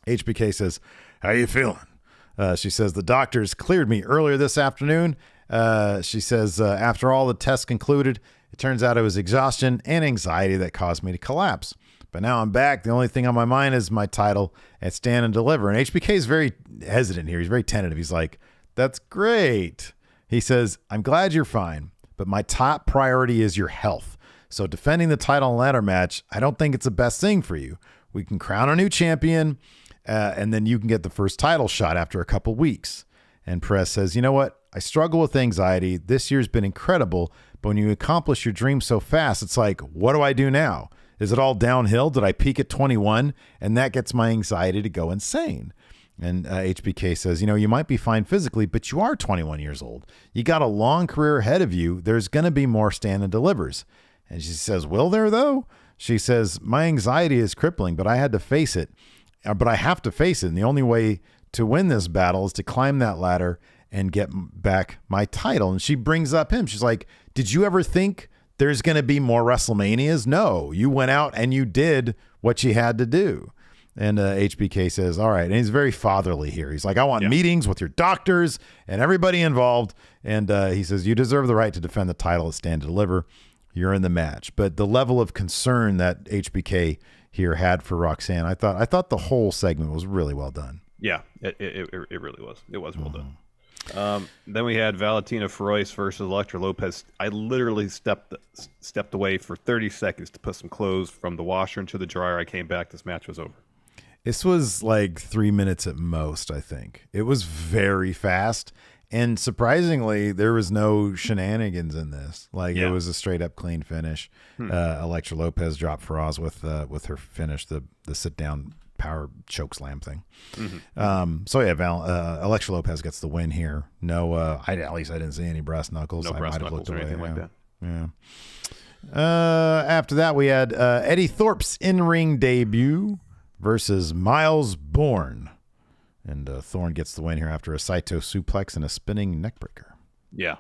HBK says, how you feeling? She says, the doctors cleared me earlier this afternoon. She says, after all the tests concluded, it turns out it was exhaustion and anxiety that caused me to collapse. But now I'm back. The only thing on my mind is my title at Stand and Deliver. And HBK is very hesitant here. He's very tentative. He's like, that's great. He says, I'm glad you're fine, but my top priority is your health. So defending the title and ladder match, I don't think it's the best thing for you. We can crown a new champion, and then you can get the first title shot after a couple weeks. And Perez says, you know what? I struggle with anxiety. This year's been incredible, but when you accomplish your dream so fast, it's like, what do I do now? Is it all downhill? Did I peak at 21? And that gets my anxiety to go insane. And HBK says, you know, you might be fine physically, but you are 21 years old. You got a long career ahead of you. There's going to be more Stand and Delivers. And she says, will there though? She says, my anxiety is crippling, but I had to face it. But I have to face it. And the only way to win this battle is to climb that ladder and get back my title. And she brings up him. She's like, did you ever think there's going to be more WrestleManias? No, you went out and you did what you had to do. And HBK says, all right. And he's very fatherly here. He's like, I want meetings with your doctors and everybody involved. And he says, you deserve the right to defend the title at Stand and Deliver. You're in the match. But the level of concern that HBK here had for Roxanne, I thought the whole segment was really well done. Yeah, it really was. It was well done. Then we had Valentina Feroz versus Elektra Lopez. I literally stepped away for 30 seconds to put some clothes from the washer into the dryer. I came back. This match was over. This was like 3 minutes at most, I think. It was very fast. And surprisingly, there was no shenanigans in this. It was a straight up clean finish. Elektra Lopez dropped Feroz with her finish, the sit down power choke slam thing. Elektra Lopez gets the win here. No, at least I didn't see any brass knuckles. No I brass might have knuckles looked or away. anything like that. Yeah. After that, we had Eddie Thorpe's in-ring debut versus Miles Bourne. And Thorne gets the win here after a Saito suplex and a spinning neckbreaker. Yeah.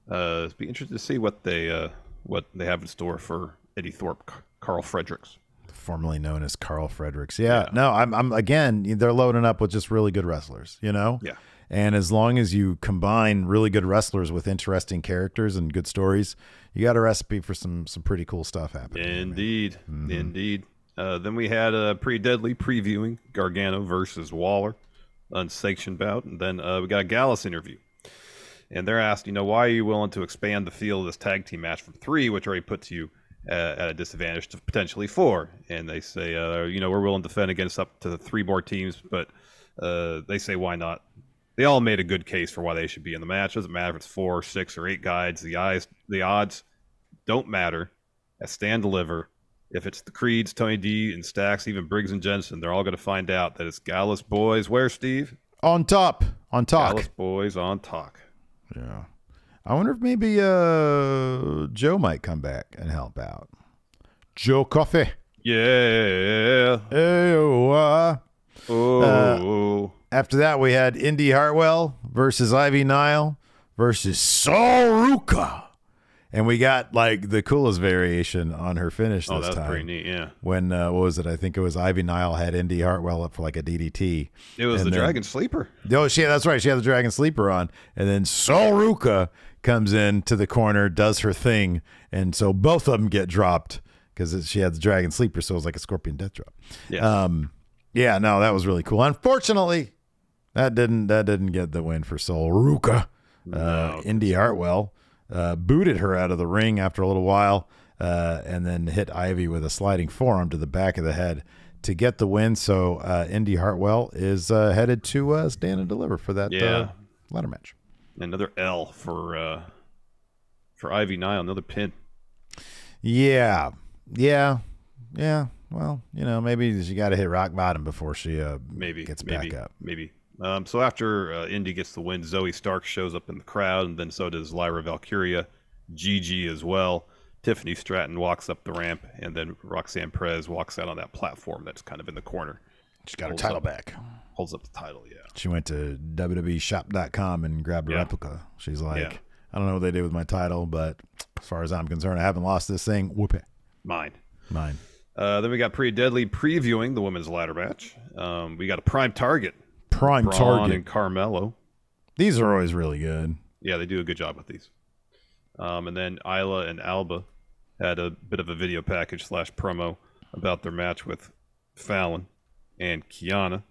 It'll be interesting to see what they have in store for Eddie Thorpe, Carl Fredericks, formerly known as Carl Fredericks. Yeah. No, I'm again. They're loading up with just really good wrestlers. You know. Yeah. And as long as you combine really good wrestlers with interesting characters and good stories, you got a recipe for some pretty cool stuff happening. Indeed. Then we had a pretty deadly previewing Gargano versus Waller, unsanctioned bout. And then we got a Gallus interview. And they're asked, why are you willing to expand the field of this tag team match from 3, which already puts you at a disadvantage, to potentially 4? And they say, we're willing to defend against up to 3 more teams, but they say, why not? They all made a good case for why they should be in the match. Doesn't matter if it's 4, 6, or 8 guys. The odds don't matter at Stand Deliver. If it's the Creeds, Tony D, and Stacks, even Briggs and Jensen, they're all going to find out that it's Gallus boys. Where, Steve? On top. Gallus boys on talk. Yeah. I wonder if maybe Joe might come back and help out. Joe Coffey. Yeah. After that, we had Indy Hartwell versus Ivy Nile versus Saruka. And we got the coolest variation on her finish this time. Oh, that's pretty neat, yeah. When, what was it? I think it was Ivy Nile had Indy Hartwell up for a DDT. It was the Dragon Sleeper. Oh, that's right. She had the Dragon Sleeper on. And then Saruka comes in to the corner, does her thing. And so both of them get dropped because she had the Dragon Sleeper. So it was like a Scorpion Death Drop. Yeah. No, that was really cool. Unfortunately, that didn't get the win for Saruka. No. Indy Hartwell booted her out of the ring after a little while, and then hit Ivy with a sliding forearm to the back of the head to get the win. So Indy Hartwell is headed to Stand and Deliver for that ladder match. Another L for Ivy Nile, another pin. Yeah. Well, maybe she got to hit rock bottom before she gets back up. Maybe. So after Indy gets the win, Zoe Stark shows up in the crowd, and then so does Lyra Valkyria, Gigi as well. Tiffany Stratton walks up the ramp, and then Roxanne Perez walks out on that platform that's kind of in the corner. She got her title back. Holds up the title, yeah. She went to WWEshop.com and grabbed a replica. She's like, I don't know what they did with my title, but as far as I'm concerned, I haven't lost this thing. Whoop it. Mine. Then we got Pretty Deadly previewing the women's ladder match. We got a prime target. Prime Target and Carmelo. These are always really good. Yeah, they do a good job with these. And then Isla and Alba had a bit of a video package / promo about their match with Fallon and Kiana.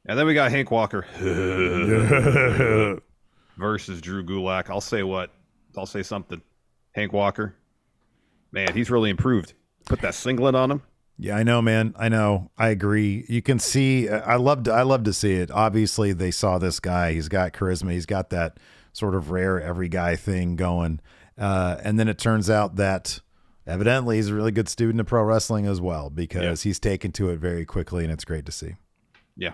And then we got Hank Walker versus Drew Gulak. I'll say something. Hank Walker, man, he's really improved. Put that singlet on him. Yeah, I know, man. I know. I agree. You can see. I love to see it. Obviously, they saw this guy. He's got charisma. He's got that sort of rare every guy thing going. And then it turns out that evidently he's a really good student of pro wrestling as well, because he's taken to it very quickly, and it's great to see. Yeah,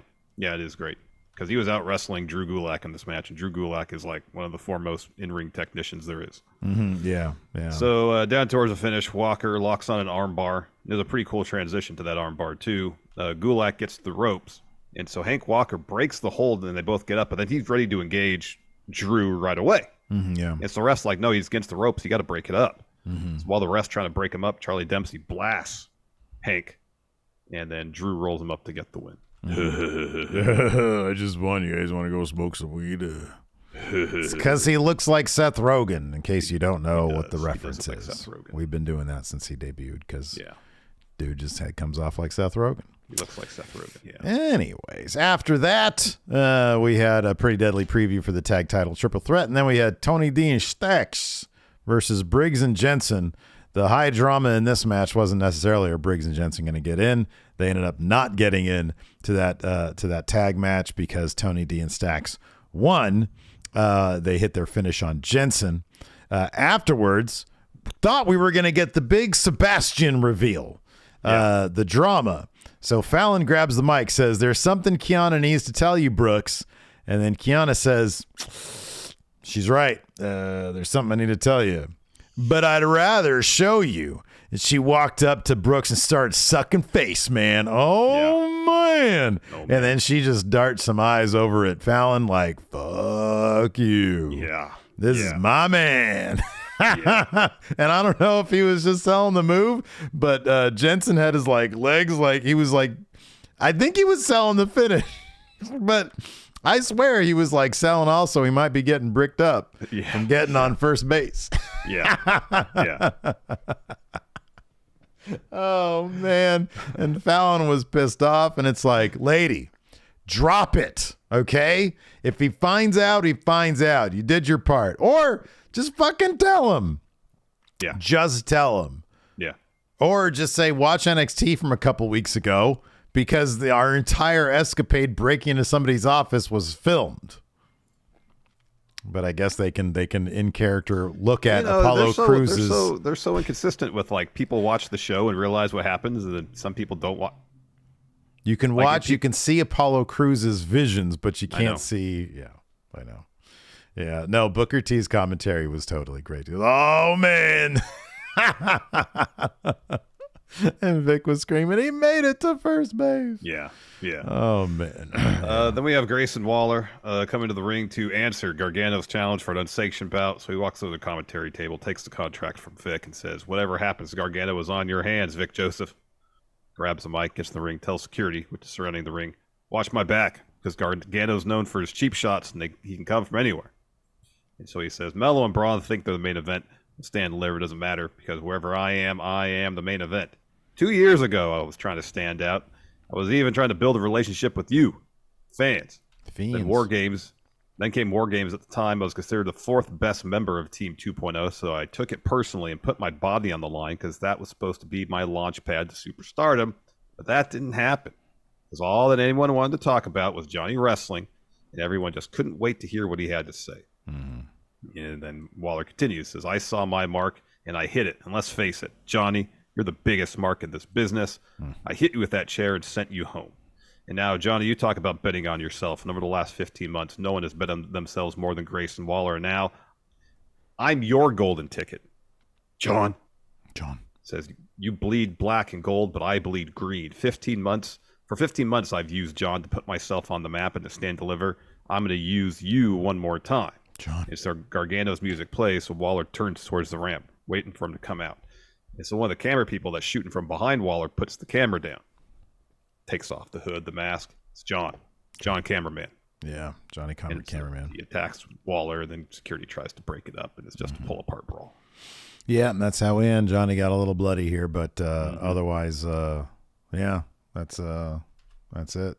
it is great. Because he was out wrestling Drew Gulak in this match, and Drew Gulak is like one of the foremost in-ring technicians there is. Mm-hmm. Yeah. So down towards the finish, Walker locks on an armbar. There's a pretty cool transition to that armbar too. Gulak gets the ropes, and so Hank Walker breaks the hold, and they both get up, but then he's ready to engage Drew right away. Mm-hmm, yeah. And so the ref's like, no, he's against the ropes. You got to break it up. Mm-hmm. So while the ref's trying to break him up, Charlie Dempsey blasts Hank, and then Drew rolls him up to get the win. I just won. You guys want to go smoke some weed? It's because he looks like Seth Rogen, in case you don't know what the reference is. Seth Rogen. We've been doing that since he debuted, because dude just comes off like Seth Rogen. He looks like Seth Rogen, yeah. Anyways, after that, we had a Pretty Deadly preview for the tag title triple threat, and then we had Tony D and Stacks versus Briggs and Jensen. The high drama in this match wasn't necessarily are Briggs and Jensen going to get in. They ended up not getting in to that tag match because Tony D and Stacks won. They hit their finish on Jensen. Afterwards, thought we were going to get the big Sebastian reveal, the drama. So Fallon grabs the mic, says, "There's something Kiana needs to tell you, Brooks." And then Kiana says, "She's right. There's something I need to tell you, but I'd rather show you." And she walked up to Brooks and started sucking face, man. Oh, man. And then she just darts some eyes over at Fallon like, fuck you. Yeah. This is my man. And I don't know if he was just selling the move, but Jensen had his legs he was I think he was selling the finish. But I swear he was selling also. He might be getting bricked up from getting on first base. Yeah. Oh, man. And Fallon was pissed off, and it's like, lady, drop it, okay? If he finds out, he finds out. You did your part. Or just fucking tell him. Yeah. Just tell him. Yeah. Or just say, watch NXT from a couple weeks ago, because our entire escapade breaking into somebody's office was filmed. But I guess they can in character look at Apollo Cruz's. They're so inconsistent with people watch the show and realize what happens, and then some people don't watch. You can watch, you can see Apollo Cruz's visions, but you can't see. Yeah, I know. Yeah, no, Booker T's commentary was totally great. Oh man. And Vic was screaming, he made it to first base. Yeah. Oh, man. Then we have Grayson Waller coming to the ring to answer Gargano's challenge for an unsanctioned bout. So he walks over the commentary table, takes the contract from Vic, and says, whatever happens, Gargano is on your hands, Vic Joseph. Grabs the mic, gets in the ring, tells security, which is surrounding the ring, watch my back, because Gargano's known for his cheap shots, and he can come from anywhere. And so he says, Mello and Braun think they're the main event. Stand and deliver doesn't matter, because wherever I am the main event. 2 years ago, I was trying to stand out. I was even trying to build a relationship with you, fans. Then Then came War Games. At the time, I was considered the fourth best member of Team 2.0, so I took it personally and put my body on the line because that was supposed to be my launch pad to superstardom. But that didn't happen, because all that anyone wanted to talk about was Johnny wrestling, and everyone just couldn't wait to hear what he had to say. Mm-hmm. And then Waller continues, says, I saw my mark, and I hit it. And let's face it, Johnny, you're the biggest mark in this business. I hit you with that chair and sent you home. And now, Johnny, you talk about betting on yourself. And over the last 15 months, no one has bet on themselves more than Grayson Waller. And now, I'm your golden ticket John. John Says, you bleed black and gold, but I bleed green. 15 months. For 15 months, I've used John to put myself on the map and to stand deliver. I'm going to use you one more time. John. And so Gargano's music plays, so Waller turns towards the ramp, waiting for him to come out. And so one of the camera people that's shooting from behind Waller puts the camera down. Takes off the hood, the mask. It's John. John Cameraman. Yeah, Johnny Cameraman. He attacks Waller, then security tries to break it up, and it's just a pull-apart brawl. Yeah, and that's how we end. Johnny got a little bloody here, but otherwise, yeah, that's it.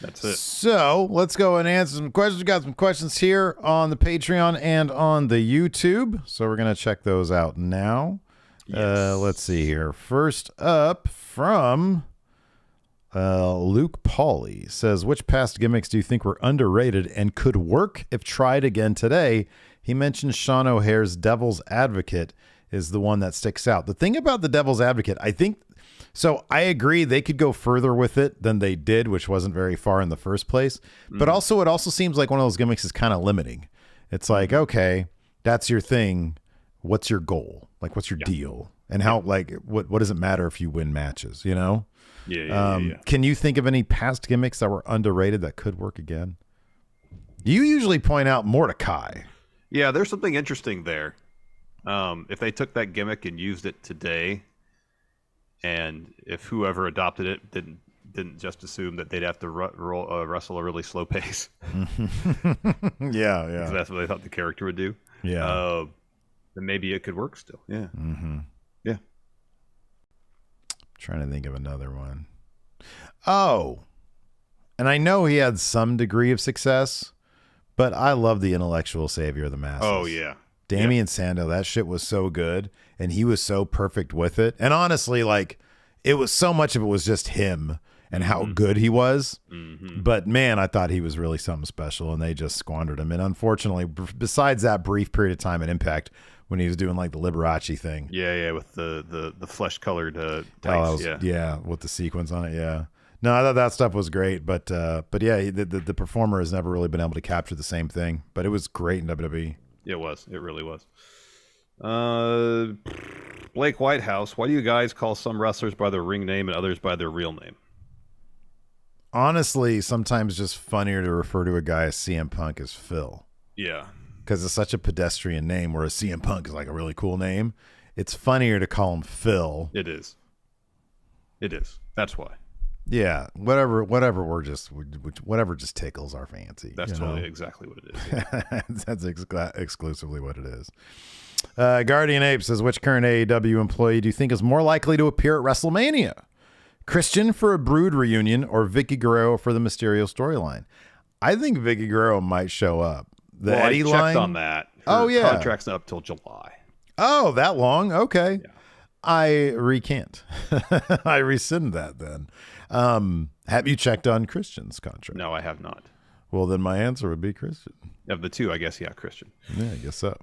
That's it. So let's go and answer some questions. We got some questions here on the Patreon and on the YouTube, so we're gonna check those out now. Yes. Let's see here. First up from Luke Pauly says, which past gimmicks do you think were underrated and could work if tried again today? He mentioned Sean O'Hare's Devil's Advocate is the one that sticks out. The thing about the Devil's Advocate, I think, so I agree they could go further with it than they did, which wasn't very far in the first place. But also, it also seems like one of those gimmicks is kind of limiting. It's like, okay, that's your thing. What's your goal? Like, what's your deal? And how, like, what does it matter if you win matches, you know? Yeah. Can you think of any past gimmicks that were underrated that could work again? You usually point out Mordecai. Yeah, there's something interesting there. If they took that gimmick and used it today, and if whoever adopted it didn't just assume that they'd have to wrestle a really slow pace. Yeah. Because that's what they thought the character would do. Yeah. Then maybe it could work still. Yeah. Mm-hmm. Yeah. Trying to think of another one. Oh, and I know he had some degree of success, but I love the intellectual savior of the masses. Oh, yeah. Damian Sandow, that shit was so good, and he was so perfect with it. And honestly, like, it was so much of it was just him and how good he was. Mm-hmm. But man, I thought he was really something special, and they just squandered him. And unfortunately, besides that brief period of time at Impact when he was doing like the Liberace thing, with the flesh colored tights, with the sequence on it, yeah. No, I thought that stuff was great, but yeah, the performer has never really been able to capture the same thing. But it was great in WWE. It was. It really was. Blake Whitehouse, why do you guys call some wrestlers by their ring name and others by their real name? Honestly, sometimes just funnier to refer to a guy as CM Punk as Phil. Yeah. Because it's such a pedestrian name, whereas CM Punk is like a really cool name. It's funnier to call him Phil. It is. That's why. Yeah, whatever just tickles our fancy. That's totally exactly what it is. That's exclusively what it is. Guardian Ape says, which current AEW employee do you think is more likely to appear at WrestleMania? Christian for a Brood reunion or Vicky Guerrero for the Mysterio storyline? I think Vicky Guerrero might show up. The Eddie I checked on that. Her contract's up till July. Oh, that long? Okay. Yeah. I recant. I rescind that then. Have you checked on Christian's contract? No, I have not. Well, then my answer would be Christian. Of the two, I guess, yeah, Christian. Yeah, I guess so.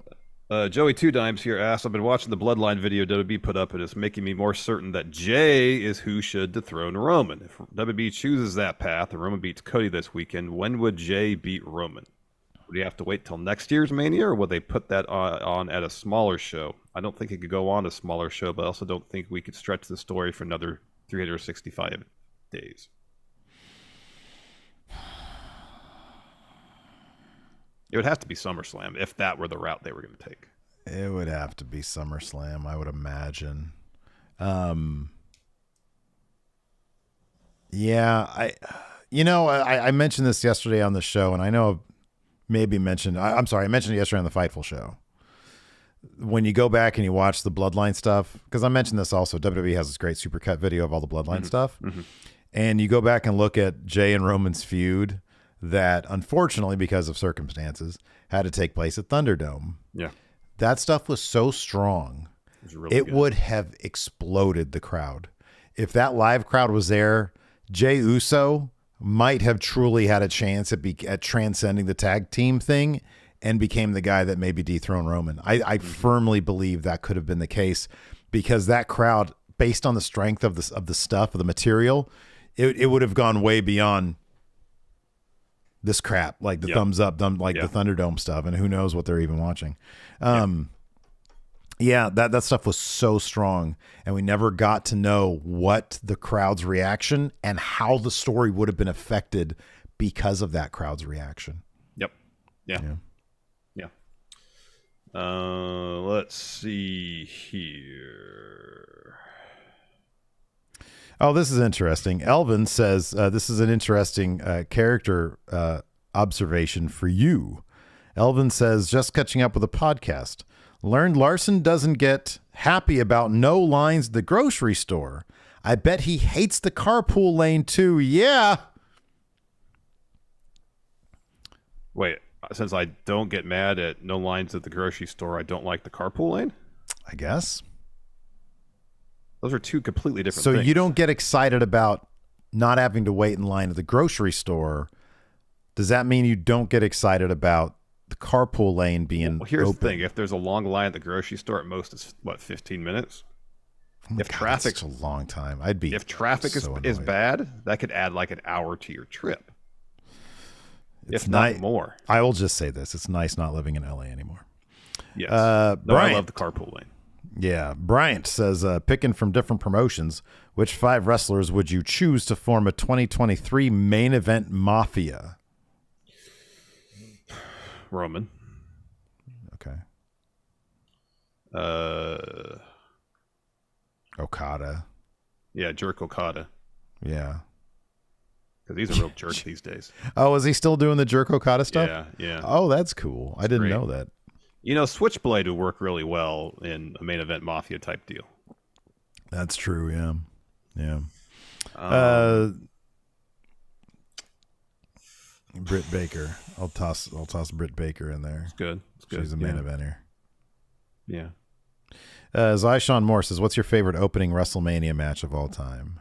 Joey Two Dimes here asks, I've been watching the Bloodline video WWE put up, and it's making me more certain that Jay is who should dethrone Roman. If WWE chooses that path and Roman beats Cody this weekend, when would Jay beat Roman? Would he have to wait till next year's Mania, or would they put that on at a smaller show? I don't think it could go on a smaller show, but I also don't think we could stretch the story for another 365 days. It would have to be SummerSlam if that were the route they were going to take. It would have to be SummerSlam, I would imagine. Yeah, I mentioned this yesterday on the show, and I know I mentioned it yesterday on the Fightful show. When you go back and you watch the Bloodline stuff, because I mentioned this also, WWE has this great supercut video of all the Bloodline stuff, and you go back and look at Jay and Roman's feud that, unfortunately, because of circumstances, had to take place at Thunderdome. Yeah. That stuff was so strong, it would have exploded the crowd. If that live crowd was there, Jay Uso might have truly had a chance at transcending the tag team thing and became the guy that maybe dethroned Roman. I firmly believe that could have been the case, because that crowd, based on the strength of the stuff, of the material, it would have gone way beyond this crap, like the thumbs up, the Thunderdome stuff, and who knows what they're even watching. Yeah, that stuff was so strong, and we never got to know what the crowd's reaction and how the story would have been affected because of that crowd's reaction. Yep. Yeah. Let's see here. Oh, this is interesting. Elvin says this is an interesting character observation for you. Elvin says, just catching up with a podcast. Learned Larson doesn't get happy about no lines at the grocery store. I bet he hates the carpool lane too. Yeah. Wait, since I don't get mad at no lines at the grocery store, I don't like the carpool lane? I guess. Those are two completely different things. So you don't get excited about not having to wait in line at the grocery store. Does that mean you don't get excited about the carpool lane being here's open? The thing. If there's a long line at the grocery store, at most it's, 15 minutes? If traffic's a long time, if traffic is bad, that could add like an hour to your trip. It's if not more. I will just say this. It's nice not living in LA anymore. Yes. Bryant, I love the carpool lane. Yeah. Bryant says, picking from different promotions, which 5 wrestlers would you choose to form a 2023 main event mafia? Roman. Okay. Okada. Yeah, Jerk Okada. Yeah. Because he's a real jerk these days. Oh, is he still doing the Jerk Okada stuff? Yeah. Oh, that's cool. I didn't know that. You know, Switchblade would work really well in a main event mafia type deal. That's true. Yeah. Britt Baker. I'll toss Britt Baker in there. It's good. She's a main eventer. Yeah. Zyshawn Moore says, what's your favorite opening WrestleMania match of all time?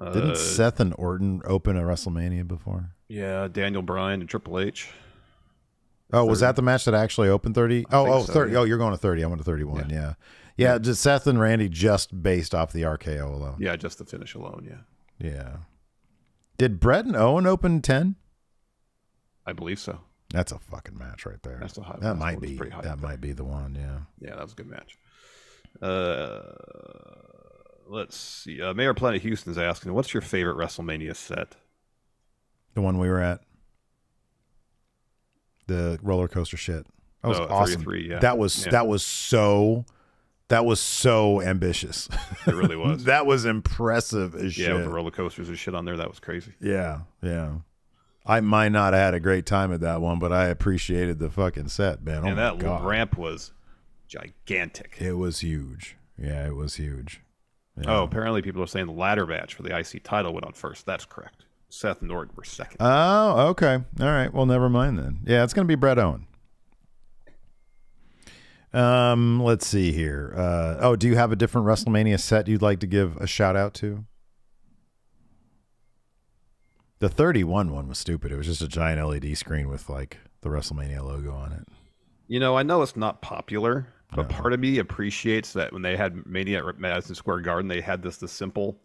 Didn't Seth and Orton open a WrestleMania before? Yeah, Daniel Bryan and Triple H. Oh, 30. Was that the match that actually opened 30? Oh, 30. Yeah. Oh, you're going to 30. I went to 31. Yeah. Just Seth and Randy just based off the RKO alone. Yeah, just the finish alone, Yeah. Did Brett and Owen open 10? I believe so. That's a fucking match right there. That's a high. That might be. That might be the one. Yeah. Yeah, that was a good match. Let's see. Mayor Planet Houston's asking, "What's your favorite WrestleMania set?" The one we were at. The roller coaster shit. That was awesome. Yeah. That was so ambitious. It really was. That was impressive as shit. Yeah, with the roller coasters and shit on there, that was crazy. Yeah. I might not have had a great time at that one, but I appreciated the fucking set, man. And that ramp was gigantic. It was huge. Yeah, it was huge. Yeah. Oh, apparently people are saying the ladder match for the IC title went on first. That's correct. Seth and Orton were second. Oh, okay. All right. Well, never mind then. Yeah, it's going to be Bret Owen. Let's see here. Do you have a different WrestleMania set you'd like to give a shout out to? The 31 one was stupid. It was just a giant LED screen with like the WrestleMania logo on it. You know, I know it's not popular, but part of me appreciates that when they had Mania at Madison Square Garden, they had this simple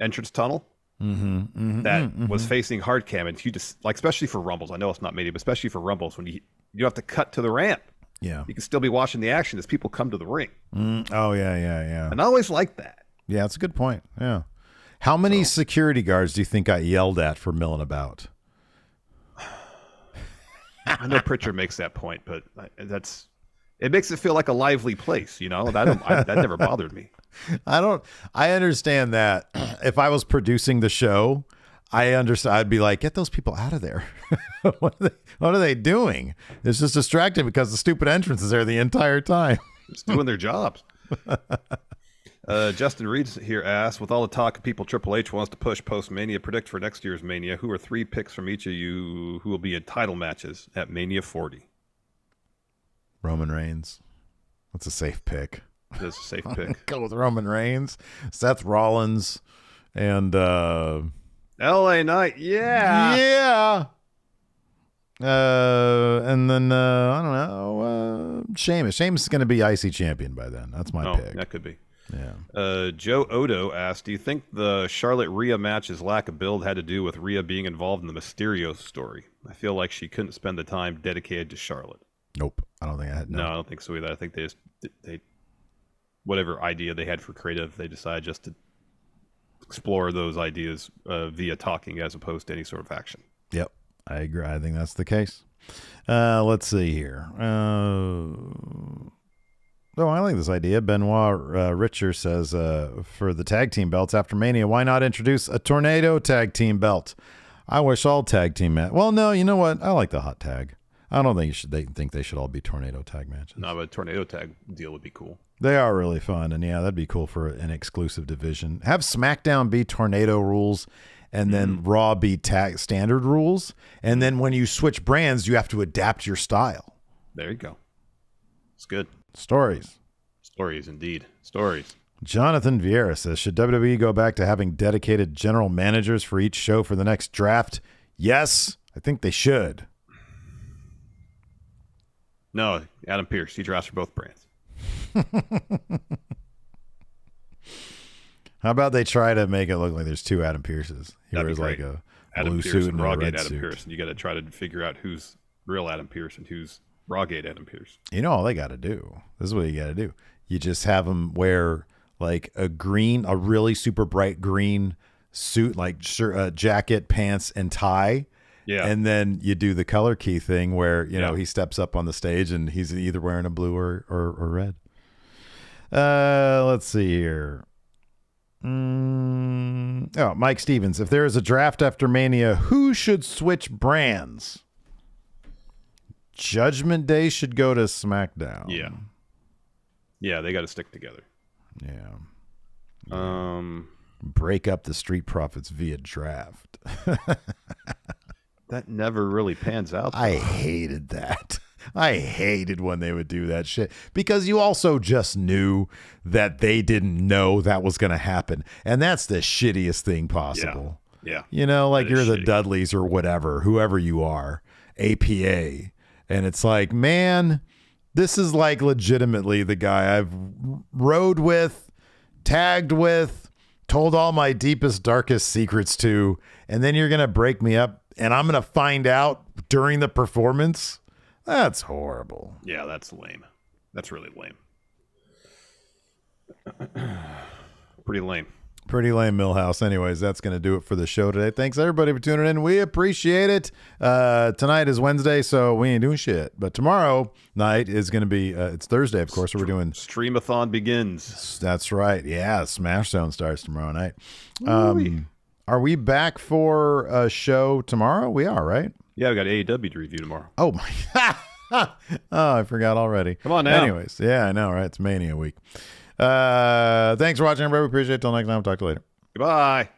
entrance tunnel that was facing hard cam, and you just like, especially for Rumbles. I know it's not Mania, but especially for Rumbles, when you have to cut to the ramp. Yeah, you can still be watching the action as people come to the ring. Oh yeah. And I always like that. Yeah, that's a good point. Yeah. How many security guards do you think got yelled at for milling about? I know Pritchard makes that point, but it makes it feel like a lively place, you know? That never bothered me. I understand that. If I was producing the show, I'd be like, get those people out of there. What are they doing? It's just distracting because the stupid entrance is there the entire time. Just doing their jobs. Justin Reed here asks, with all the talk of people Triple H wants to push post-Mania, predict for next year's Mania, who are 3 picks from each of you who will be in title matches at Mania 40? Roman Reigns. That's a safe pick. It is a safe pick. Go with Roman Reigns, Seth Rollins, and LA Knight. Yeah. And then I don't know, Sheamus. Sheamus is going to be IC champion by then. That's my pick. That could be. Yeah. Joe Odo asked, do you think the Charlotte Rhea match's lack of build had to do with Rhea being involved in the Mysterio story? I feel like she couldn't spend the time dedicated to Charlotte. Nope. I don't think I had. No, I don't think so either. I think they whatever idea they had for creative, they decided just to explore those ideas via talking as opposed to any sort of action. Yep. I agree. I think that's the case. Let's see here. I like this idea. Benoit Richer says, for the tag team belts after Mania, why not introduce a Tornado tag team belt? I wish all tag team well, no, you know what? I like the hot tag. I don't think they should all be Tornado tag matches. No, but a Tornado tag deal would be cool. They are really fun, and yeah, that'd be cool for an exclusive division. Have SmackDown be Tornado rules, and then Raw be tag standard rules, and then when you switch brands, you have to adapt your style. There you go. It's good. Stories, indeed. Stories. Jonathan Vieira says, should WWE go back to having dedicated general managers for each show for the next draft? Yes, I think they should. No, Adam Pearce. He drafts for both brands. How about they try to make it look like there's two Adam Pearces? He That'd wears be great. like a Adam blue Pearce suit and and a Rawgate red Adam suit. Pearce, and you got to try to figure out who's real Adam Pearce and who's Rawgate Adam Pearce. You know all they got to do. This is what you got to do. You just have them wear like a really super bright green suit, like jacket, pants, and tie. Yeah. And then you do the color key thing where, you know, he steps up on the stage and he's either wearing a blue or red. Let's see here. Mike Stevens. If there is a draft after Mania, who should switch brands? Judgment Day should go to SmackDown. Yeah. Yeah, they got to stick together. Yeah. Break up the Street Profits via draft. That never really pans out, though. I hated that. I hated when they would do that shit because you also just knew that they didn't know that was going to happen. And that's the shittiest thing possible. Yeah. You know, like you're the shitty. Dudleys or whatever, whoever you are, APA. And it's like, man, this is like legitimately the guy I've rode with, tagged with, told all my deepest, darkest secrets to, and then you're going to break me up and I'm going to find out during the performance? That's horrible. Yeah, that's lame. That's really lame. Pretty lame. Pretty lame, Millhouse. Anyways, that's going to do it for the show today. Thanks, everybody, for tuning in. We appreciate it. Tonight is Wednesday, so we ain't doing shit. But tomorrow night is going to be, it's Thursday, of course, so we're doing... Streamathon begins. That's right. Yeah, Smash Zone starts tomorrow night. Are we back for a show tomorrow? We are, right? Yeah, we got AEW to review tomorrow. Oh, my... Oh, I forgot already. Come on now. Anyways, yeah, I know, right? It's Mania week. Thanks for watching, everybody. We appreciate it. Till next time. Talk to you later. Goodbye.